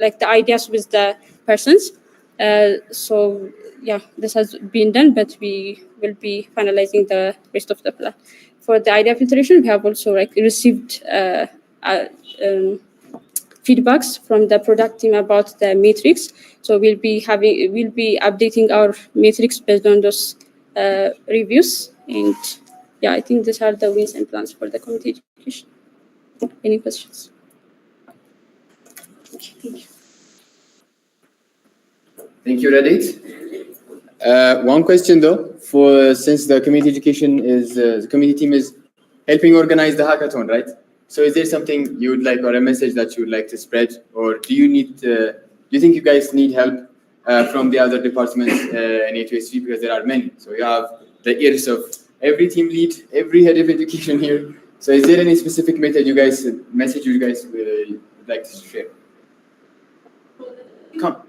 like the ideas with the persons. So yeah, this has been done, but we will be finalizing the rest of the plan. For the idea filtration, we have also like received feedbacks from the product team about the matrix. So we'll be updating our matrix based on those reviews. And yeah, I think these are the wins and plans for the community education. Any questions? Okay, thank you. Thank you, Radit. One question though, since the community education is the community team is helping organize the hackathon, right? So is there something you would like, or a message that you would like to spread, or do you think you guys need help from the other departments in A2SV, because there are many? So you have the ears of every team lead, every head of education here. So is there any specific message you guys would like to share? Come.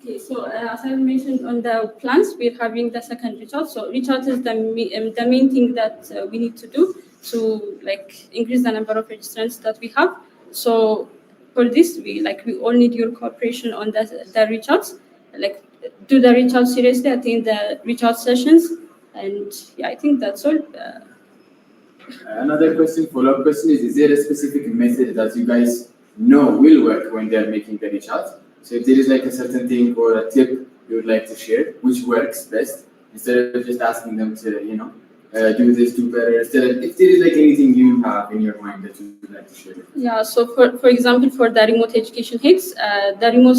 Okay, so as I mentioned on the plans, we're having the second reach out. So reach out is the main thing that we need to do to like increase the number of registrants that we have. So for this, we all need your cooperation on the reach outs. Like do the reach out seriously, attend the reach out sessions, and yeah, I think that's all. Another question, follow-up question is there a specific method that you guys know will work when they're making the reach out? So if there is like a certain thing or a tip you would like to share, which works best, instead of just asking them to, do this, do better, if there is like anything you have in your mind that you would like to share. Yeah, so for example, for the remote education hits, the remote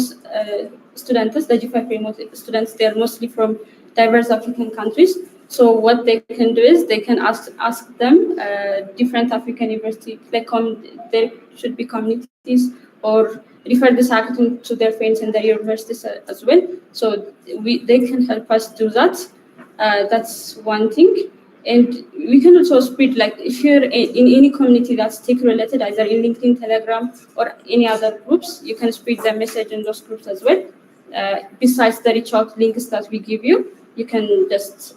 students, the G5 remote students, they're mostly from diverse African countries. So what they can do is they can ask them different African universities, there should be communities, or refer this hackathon to their friends in their universities as well. So they can help us do that. That's one thing. And we can also spread, like if you're in any community that's tech related, either in LinkedIn, Telegram, or any other groups, you can spread the message in those groups as well. Besides the reach out links that we give you, you can just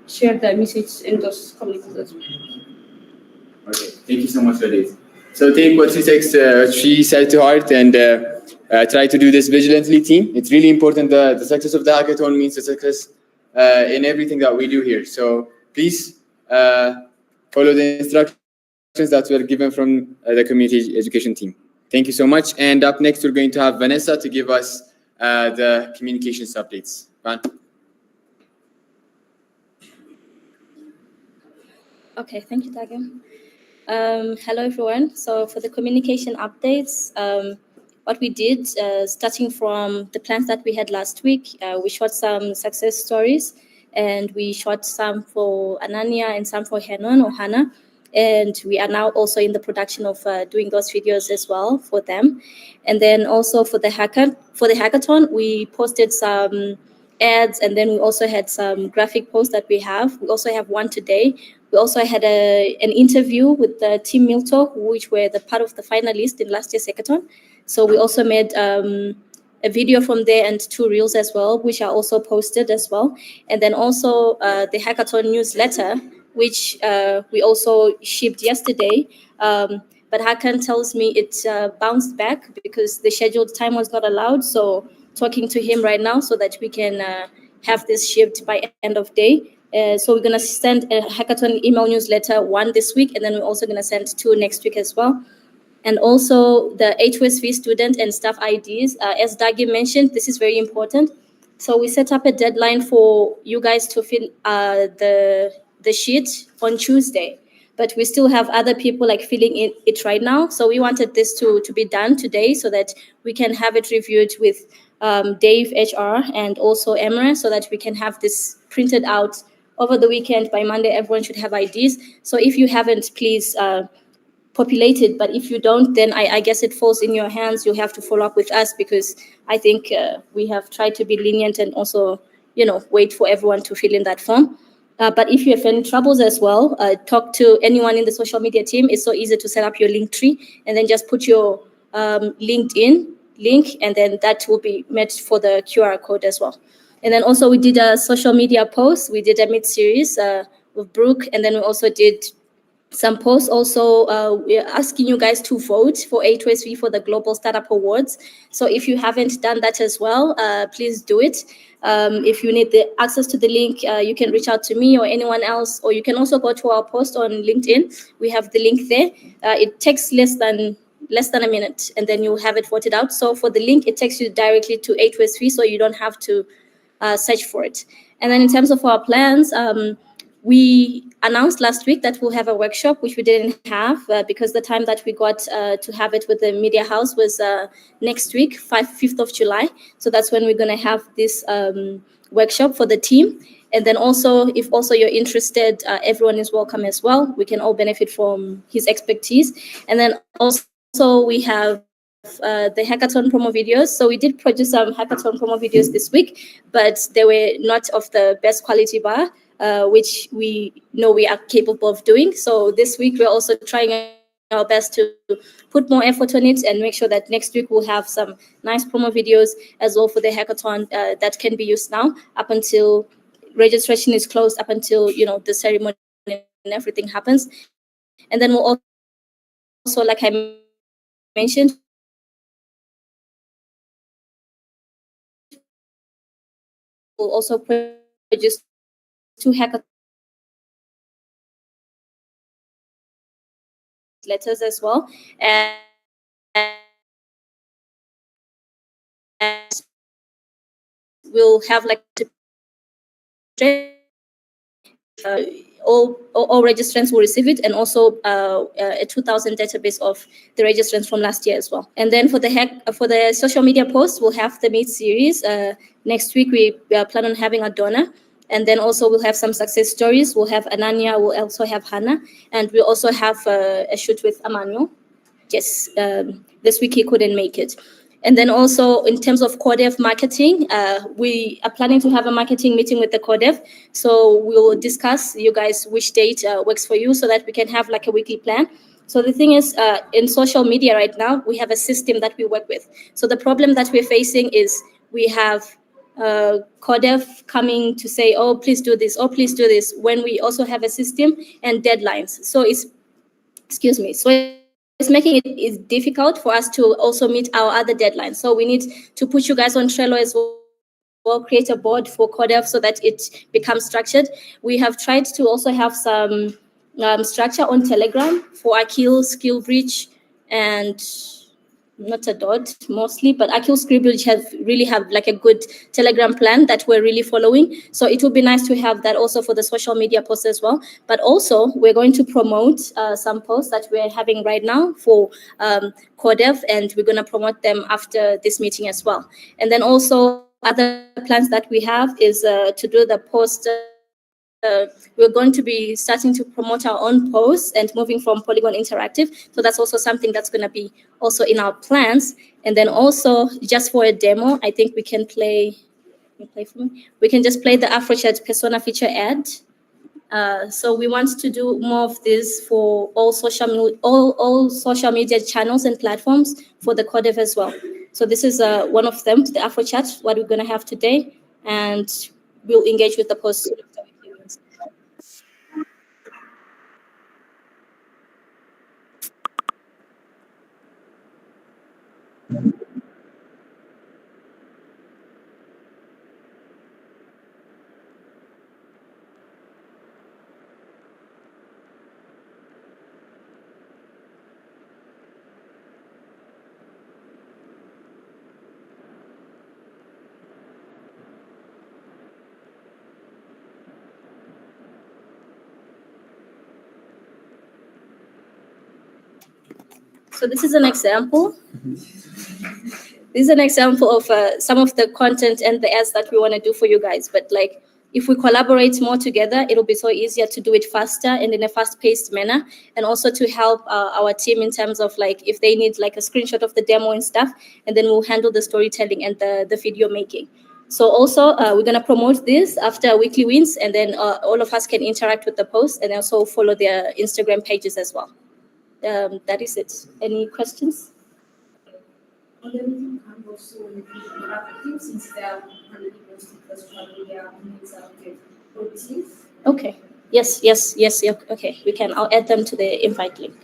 share the message in those communities as well. Okay, thank you so much, Radit. So take what she said to heart, and try to do this vigilantly, team. It's really important. The success of the hackathon means the success in everything that we do here. So please follow the instructions that were given from the community education team. Thank you so much. And up next, we're going to have Vanessa to give us the communications updates. Van. Okay, thank you, Tagim. Hello, everyone. So for the communication updates, what we did, starting from the plans that we had last week, we shot some success stories, and we shot some for Ananya and some for Henon or Hannah. and we are now also in the production of doing those videos as well for them. And then also for the hackathon, we posted some ads, and then we also had some graphic posts that we have. We also have one today. We also had an interview with the Team Milto, which were the part of the finalists in last year's hackathon. So we also made a video from there and 2 reels as well, which are also posted as well. And then also the hackathon newsletter, which we also shipped yesterday. But Hakan tells me it bounced back because the scheduled time was not allowed. So talking to him right now so that we can have this shipped by end of day. So we're gonna send a hackathon email newsletter 1 this week, and then we're also gonna send 2 next week as well. And also the A2SV student and staff IDs. As Dagi mentioned, this is very important. So we set up a deadline for you guys to fill the sheet on Tuesday, but we still have other people like filling it right now. So we wanted this to be done today so that we can have it reviewed with Dave, HR, and also Emre, so that we can have this printed out over the weekend. By Monday, everyone should have IDs. So if you haven't, please populate it. But if you don't, then I guess it falls in your hands. You have to follow up with us, because I think we have tried to be lenient and also, wait for everyone to fill in that form. But if you have any troubles as well, talk to anyone in the social media team. It's so easy to set up your link tree and then just put your LinkedIn link, and then that will be met for the QR code as well. And then also we did a social media post. We did a mid-series with Brooke, and then we also did some posts also we're asking you guys to vote for A2SV for the Global Startup Awards. So if you haven't done that as well, please do it. If you need the access to the link, you can reach out to me or anyone else, or you can also go to our post on LinkedIn. We have the link there. It takes less than a minute, and then you'll have it voted out. So for the link, it takes you directly to A2SV, so you don't have to search for it. And then in terms of our plans, we announced last week that we'll have a workshop, which we didn't have because the time that we got to have it with the media house was next week, 5th of July. So that's when we're going to have this workshop for the team. And then also, if also you're interested, everyone is welcome as well. We can all benefit from his expertise. And then also we have the hackathon promo videos. So we did produce some hackathon promo videos this week, but they were not of the best quality bar, which we know we are capable of doing. So this week we're also trying our best to put more effort on it and make sure that next week we'll have some nice promo videos as well for the hackathon that can be used now up until registration is closed, up until the ceremony and everything happens. And then we'll also, like I mentioned, we'll also produce 2 hackathon letters as well, and we'll have like all registrants will receive it, and also a 2,000 database of the registrants from last year as well. And then for the social media posts, we'll have the Meet series. Next week we plan on having a donor, and then also we'll have some success stories. We'll have Ananya, we'll also have Hannah, and we'll also have a shoot with Emmanuel. Yes, this week he couldn't make it. And then also in terms of CoreDev marketing, we are planning to have a marketing meeting with the CoreDev. So we'll discuss, you guys, which date works for you, so that we can have like a weekly plan. So the thing is, in social media right now, we have a system that we work with. So the problem that we're facing is we have CoreDev coming to say, oh, please do this, oh, please do this, when we also have a system and deadlines. So it's making it difficult for us to also meet our other deadlines. So we need to put you guys on Trello as well, create a board for CoreDev so that it becomes structured. We have tried to also have some structure on Telegram for Akil, SkillBridge, and not a dot mostly, but Akil SkillBridge really have like a good Telegram plan that we're really following. So it would be nice to have that also for the social media posts as well. But also we're going to promote some posts that we're having right now for CoreDev, and we're going to promote them after this meeting as well. And then also other plans that we have is to do the post we're going to be starting to promote our own posts and moving from Polygon Interactive. So that's also something that's going to be also in our plans. And then also, just for a demo, I think we can play. For me? We can just play the AfroChat persona feature ad. So we want to do more of this for all social media channels and platforms for the Codev as well. So this is one of them, the AfroChat, what we're going to have today, and we'll engage with the post. So this is an example. This is an example of some of the content and the ads that we want to do for you guys. But like, if we collaborate more together, it'll be so easier to do it faster and in a fast-paced manner, and also to help our team in terms of like if they need like a screenshot of the demo and stuff, and then we'll handle the storytelling and the video making. So also we're gonna promote this after weekly wins, and then all of us can interact with the post and also follow their Instagram pages as well. That is it. Any questions? Okay. Yes. Yeah. Okay. We can. I'll add them to the invite link.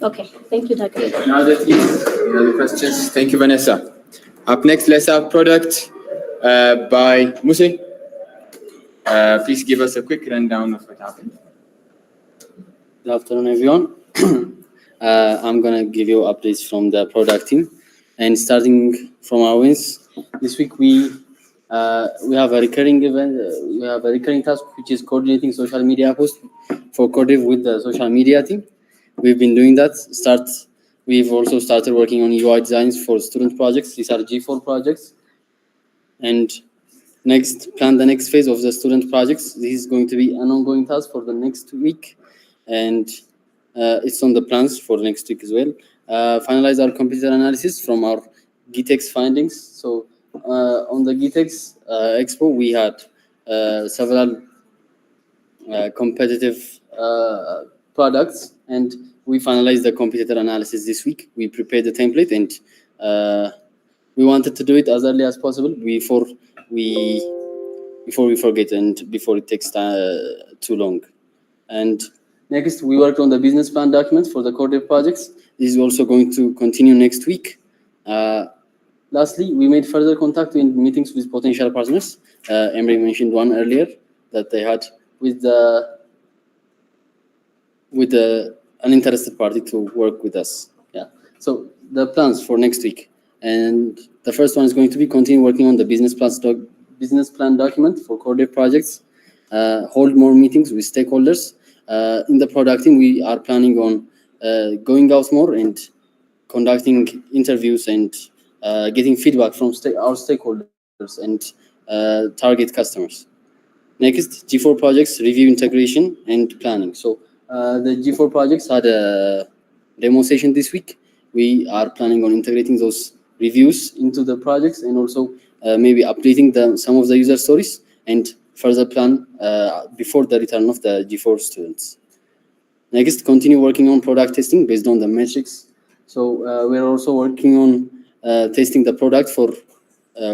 Okay. Thank you, Dr. Now that any other questions? Thank you, Vanessa. Up next, let's have product by Muse. Please give us a quick rundown of what happened. Good afternoon, everyone. I'm gonna give you updates from the product team, and starting from our wins. This week we have a recurring event. We have a recurring task, which is coordinating social media posts for Codev with the social media team. We've been doing that. We've also started working on UI designs for student projects. These are G4 projects, and plan the next phase of the student projects. This is going to be an ongoing task for the next week, and it's on the plans for next week as well. Finalize our computer analysis from our GitX findings. So on the GitX Expo, we had several competitive products, and we finalized the computer analysis this week. We prepared the template, and we wanted to do it as early as possible before we forget and before it takes too long. And next, we worked on the business plan documents for the Codev projects. This is also going to continue next week. Lastly, we made further contact in meetings with potential partners. Emre mentioned one earlier that they had with an interested party to work with us. Yeah. So the plans for next week, and the first one is going to be continue working on the business plan document for Codev projects. Hold more meetings with stakeholders. In the product team, we are planning on going out more and conducting interviews and getting feedback from our stakeholders and target customers. Next, G4 projects, review integration and planning. So the G4 projects had a demo session this week. We are planning on integrating those reviews into the projects, and also maybe updating some of the user stories, and further plan before the return of the G4 students. Next, continue working on product testing based on the metrics. So we're also working on testing the product for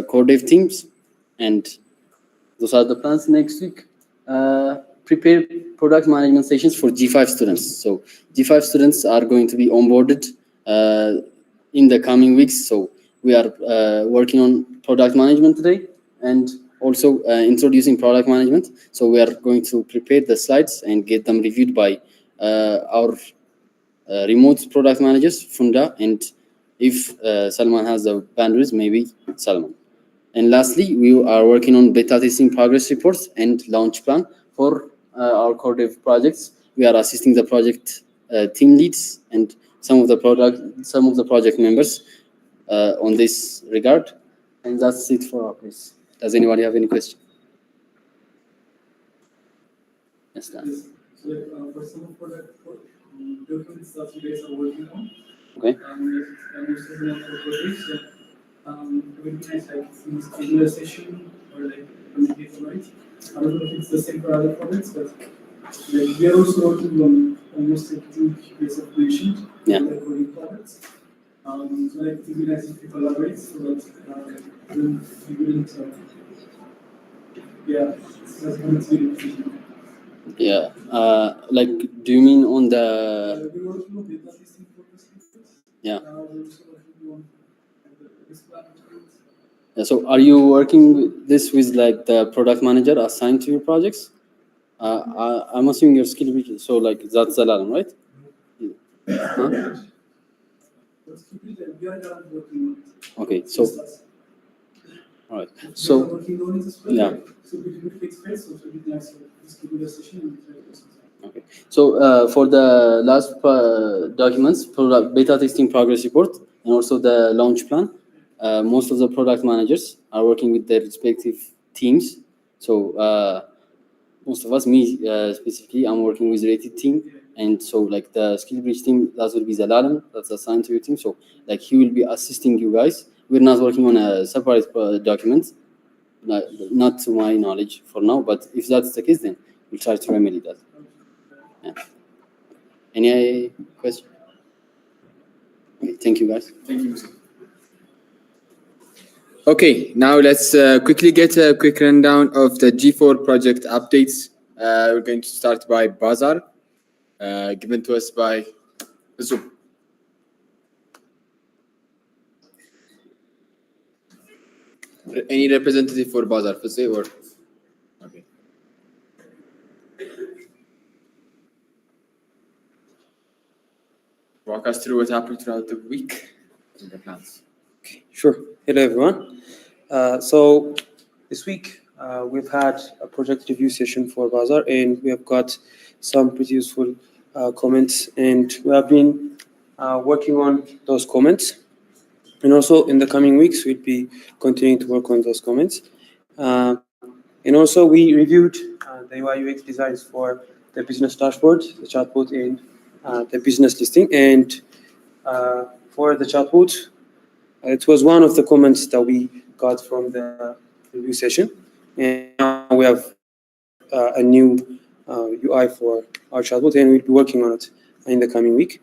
core dev teams, and those are the plans next week. Prepare product management sessions for G5 students. So G5 students are going to be onboarded in the coming weeks. So we are working on product management today, and also introducing product management. So we are going to prepare the slides and get them reviewed by our remote product managers, Funda, and if Salman has the bandwidth, maybe Salman. And lastly, we are working on beta testing progress reports and launch plan for our core dev projects. We are assisting the project team leads and some of the project members on this regard. And that's it for our place. Does anybody have any question? Yes, that. So, for some of product documents that you guys are working on, Okay. most of them are for projects. So, it would be nice like in schedule a session or like communicate, right? I don't know if it's the same for other products, but like we are also working on almost like two bits of mentioned the coding products. So like it would be nice if we collaborate so that we wouldn't it's not going to be efficient. Yeah. Like, do you mean on the? We're working on data testing purposes. Yeah. We're also working on this plan. Yeah, so are you working this with like the product manager assigned to your projects? I'm assuming your skill reach, so like that's Zalalam, right? Huh? Okay, so all right, so yeah. Okay, so for the last documents, product beta testing progress report, and also the launch plan, most of the product managers are working with their respective teams. So most of us, me specifically, I'm working with rated team, and so like the skill bridge team, that will be Zalalam, that's assigned to your team. So like he will be assisting you guys. We're not working on a separate document, not to my knowledge for now. But if that's the case, then we'll try to remedy that. Yeah. Any question? Okay, thank you, guys. Thank you. Okay, now let's quickly get a quick rundown of the G4 project updates. We're going to start by Bazaar, given to us by Zoom. Any representative for Bazaar, Fase, or? Okay. Walk us through what happened throughout the week and the plans. Okay, sure. Hello, everyone. So this week we've had a project review session for Bazaar, and we have got some pretty useful comments, and we have been working on those comments. And also in the coming weeks, we'll be continuing to work on those comments. And also we reviewed the UI UX designs for the business dashboard, the chatbot, and the business listing. And for the chatbot, it was one of the comments that we got from the review session. And now we have a new UI for our chatbot, and we'll be working on it in the coming week.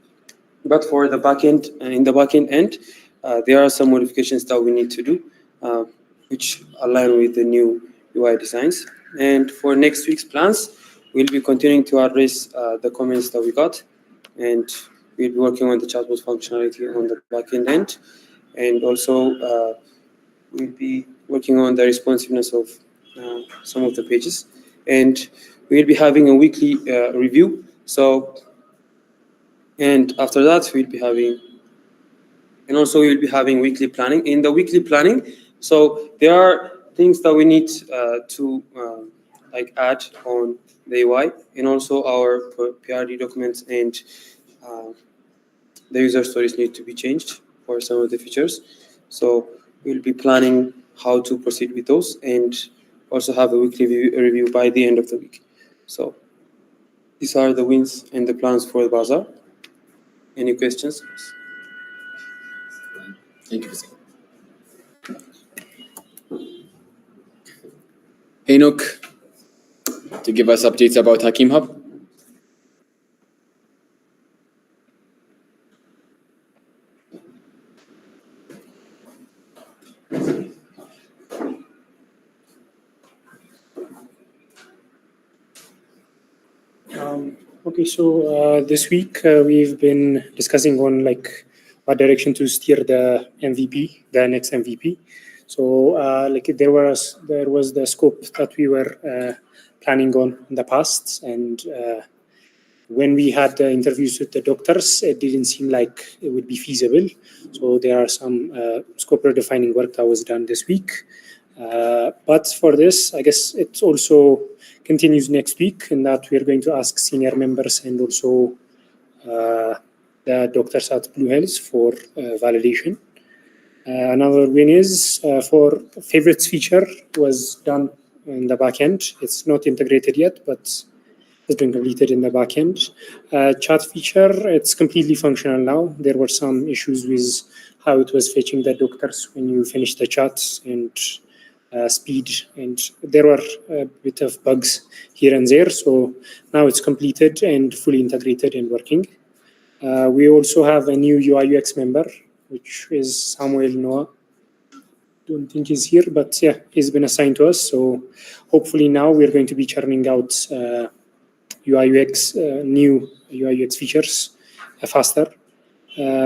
But for the backend, in the backend end, there are some modifications that we need to do, which align with the new UI designs. And for next week's plans, we'll be continuing to address the comments that we got, and we'll be working on the chatbot functionality on the backend end. And also, we'll be working on the responsiveness of some of the pages. And we'll be having a weekly review. So, and after that, we'll be having, and also we'll be having weekly planning. In the weekly planning, so there are things that we need to like add on the UI, and also our PRD documents and the user stories need to be changed for some of the features. So we'll be planning how to proceed with those, and also have a weekly review by the end of the week. So these are the wins and the plans for the Bazaar. Any questions? Thank you. Enoch, to give us updates about Hakim Hub. Okay, so this week we've been discussing on like what direction to steer the MVP, the next MVP. So like there was the scope that we were planning on in the past, and when we had the interviews with the doctors, it didn't seem like it would be feasible. So there are some scope redefining work that was done this week. But for this, I guess it also continues next week, in that we are going to ask senior members and also the doctors at Blue Hills for validation. Another win is for favorites feature was done in the backend. It's not integrated yet, but has been completed in the backend. Chat feature, it's completely functional now. There were some issues with how it was fetching the doctors when you finish the chat and speed, and there were a bit of bugs here and there. So now it's completed and fully integrated and working. We also have a new UI UX member, which is Samuel Noah. Don't think he's here, but yeah, he's been assigned to us. So hopefully now we're going to be churning out UI UX, new UI UX features faster.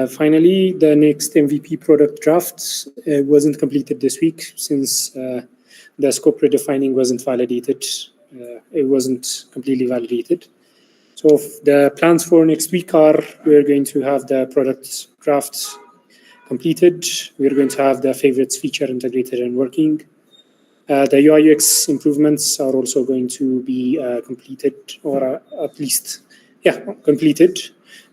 Finally, the next MVP product draft wasn't completed this week since the scope redefining wasn't validated. It wasn't completely validated. So the plans for next week are we're going to have the product draft completed. We're going to have the favorites feature integrated and working. The UI UX improvements are also going to be completed, or at least, completed.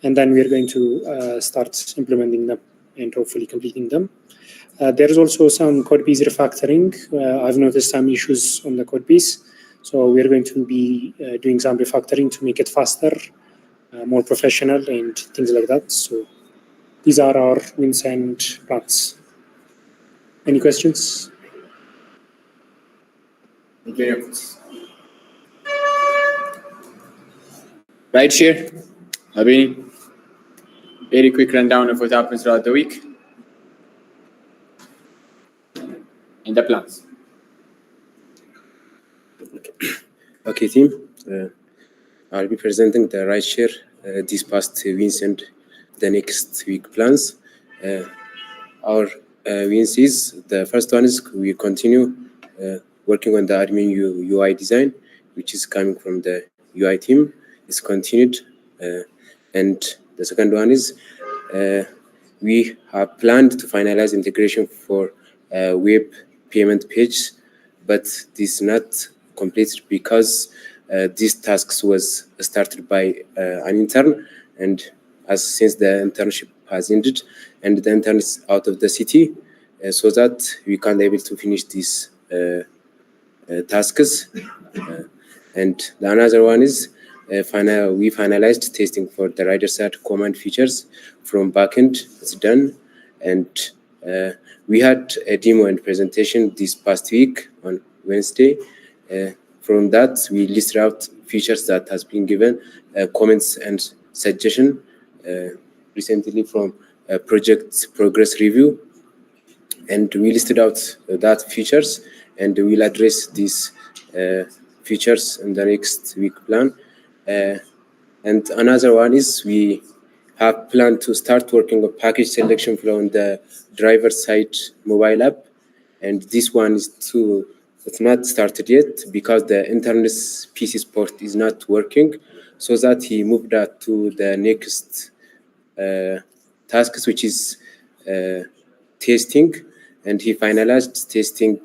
And then we're going to start implementing them and hopefully completing them. There is also some code base refactoring. I've noticed some issues on the code base. So we're going to be doing some refactoring to make it faster, more professional, and things like that. So these are our wins and plans. Any questions? Right here, Habini. Very quick rundown of what happens throughout the week and the plans. Okay, team. I'll be presenting the rideshare this past wins and the next week plans. Our wins is the first one is we continue working on the admin UI design, which is coming from the UI team. It's continued, and the second one is we have planned to finalize integration for web payment page, but this is not completed because this task was started by an intern, and since the internship has ended and the intern is out of the city, so that we can't able to finish these tasks. And the another one is we finalized testing for the rider side command features from backend. It's done, and we had a demo and presentation this past week on Wednesday. From that, we listed out features that has been given, comments and suggestion recently from project progress review, and we listed out that features, and we'll address these features in the next week plan. And another one is we have planned to start working on package selection flow on the driver side mobile app, and this one is it's not started yet because the internet's PC port is not working, so that he moved that to the next tasks, which is testing, and he finalized testing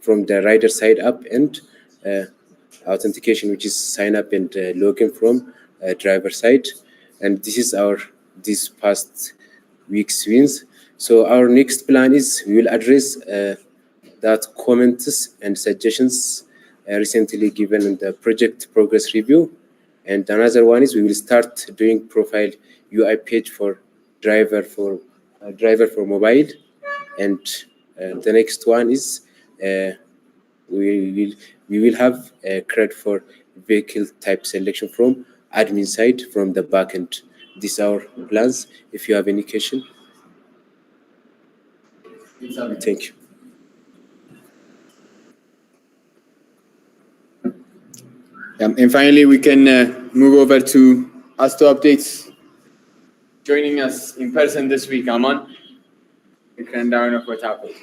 from the rider side app and authentication, which is sign up and login from driver side. And this is our this past week's wins. So our next plan is we will address that comments and suggestions recently given in the project progress review. And another one is we will start doing profile UI page for driver for mobile. And the next one is we will have a CRUD for vehicle type selection from admin side from the backend. These are our plans. If you have any question, thank you. And finally, we can move over to A2 updates. Joining us in person this week, Aman. A rundown of what happened.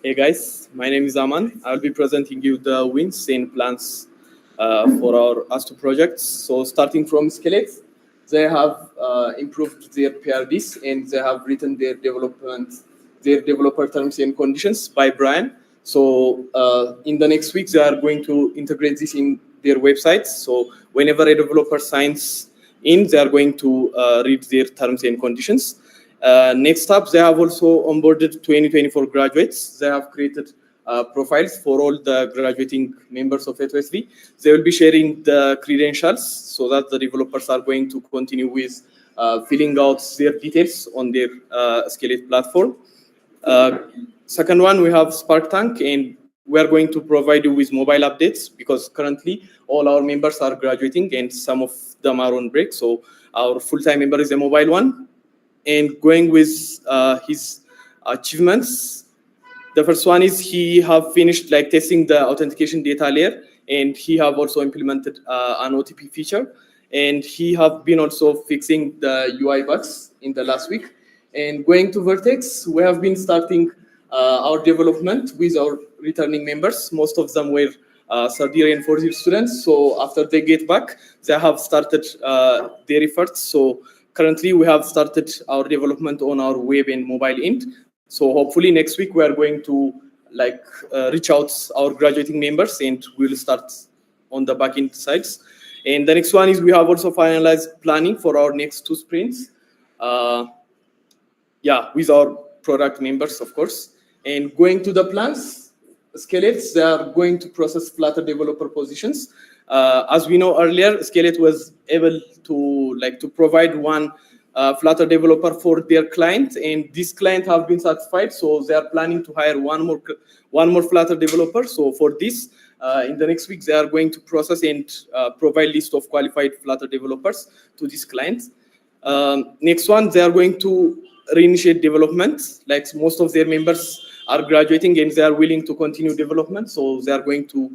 Hey guys, my name is Aman. I'll be presenting you the wins and plans for our A2 projects. So starting from Skelex, they have improved their PRDs and they have written their developer terms and conditions by Brian. So in the next week, they are going to integrate this in their websites. So whenever a developer signs in, they are going to read their terms and conditions. Next up, they have also onboarded 2024 graduates. They have created profiles for all the graduating members of A2SV. They will be sharing the credentials so that the developers are going to continue with filling out their details on their Skillet platform. Second one, we have Spark Tank, and we are going to provide you with mobile updates because currently all our members are graduating and some of them are on break. So our full-time member is a mobile one. And going with his achievements, the first one is he have finished like testing the authentication data layer, and he have also implemented an OTP feature, and he have been also fixing the UI bugs in the last week. And going to Vertex, we have been starting our development with our returning members. Most of them were third year and fourth year students. So after they get back, they have started their efforts. So currently we have started our development on our web and mobile end. So hopefully next week we are going to reach out our graduating members and we'll start on the backend sides. And the next one is we have also finalized planning for our next 2 sprints. With our product members, of course. And going to the plans, Skillet, they are going to process Flutter developer positions. As we know earlier, Skillet was able to provide one Flutter developer for their client, and this client have been satisfied, so they are planning to hire one more Flutter developer. So for this, in the next week, they are going to process and provide list of qualified Flutter developers to this client. Next one, they are going to reinitiate development. Like most of their members are graduating and they are willing to continue development, so they are going to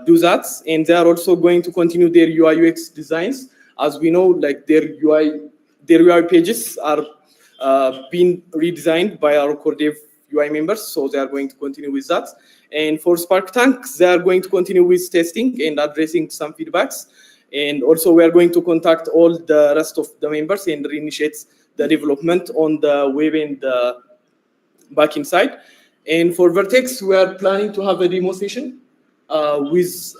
do that. And they are also going to continue their UI UX designs. As we know, like their UI pages are being redesigned by our core dev UI members, so they are going to continue with that. And for Spark Tank, they are going to continue with testing and addressing some feedbacks. And also we are going to contact all the rest of the members and reinitiate the development on the web and the backend side. And for Vertex, we are planning to have a demo session with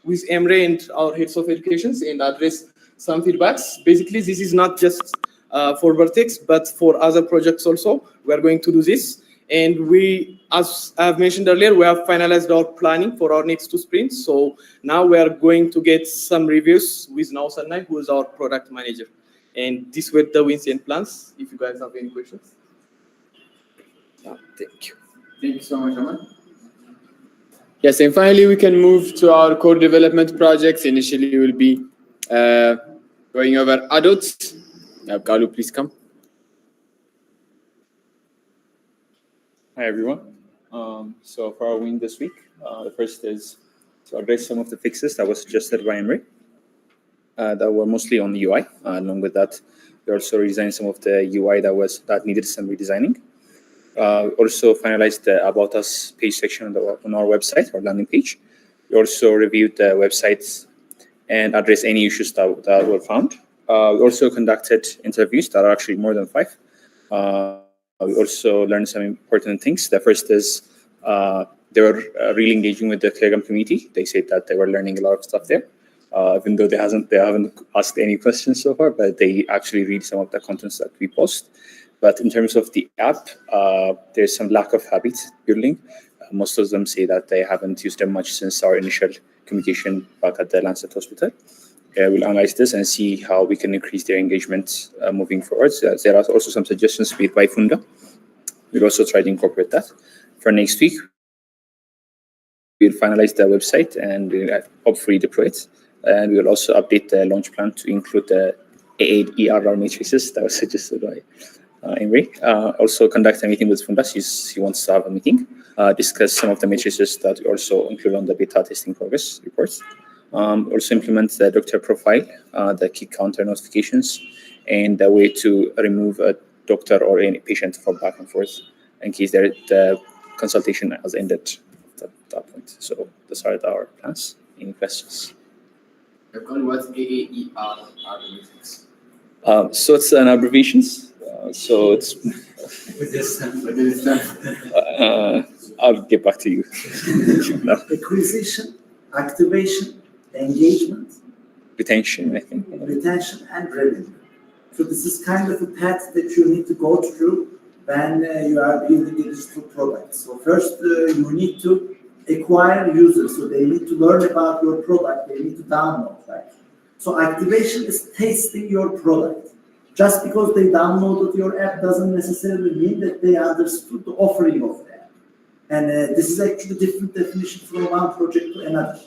Emre and our heads of educations and address some feedbacks. Basically, this is not just for Vertex, but for other projects also. We are going to do this. And we, as I have mentioned earlier, we have finalized our planning for our next 2 sprints. So now we are going to get some reviews with Nao Sanai, who is our product manager. And these were the wins and plans, if you guys have any questions. Thank you. Thank you so much, Aman. Yes, and finally, we can move to our core development projects. Initially, we'll be going over adults. Kalu, please come. Hi, everyone. So for our win this week, the first is to address some of the fixes that was suggested by Emre that were mostly on the UI. Along with that, we also redesigned some of the UI that needed some redesigning. Also finalized the About Us page section on our website, our landing page. We also reviewed the websites and addressed any issues that were found. We also conducted interviews that are actually more than 5. We also learned some important things. The first is they were really engaging with the Telegram community. They said that they were learning a lot of stuff there, even though they haven't asked any questions so far, but they actually read some of the contents that we post. But in terms of the app, there's some lack of habit building. Most of them say that they haven't used them much since our initial communication back at the Lancet Hospital. We'll analyze this and see how we can increase their engagement moving forward. So there are also some suggestions made by Funda. We'll also try to incorporate that. For next week, we'll finalize the website and we'll hopefully deploy it. And we'll also update the launch plan to include the AAERR matrices that was suggested by Emre. Also conduct a meeting with Funda. He wants to have a meeting, discuss some of the matrices that we also include on the beta testing progress reports. Also implement the doctor profile, the key counter notifications, and the way to remove a doctor or any patient from back and forth in case the consultation has ended at that point. So those are our plans. Any questions? What's AAER matrix? So it's an abbreviations. So it's. I'll get back to you. No. Acquisition, activation, engagement, Retention, I think. retention, and revenue. So this is kind of a path that you need to go through when you are building a digital product. So first, you need to acquire users. So they need to learn about your product. They need to download, right? So activation is testing your product. Just because they downloaded your app doesn't necessarily mean that they understood the offering of the app. And this is actually different definition from one project to another.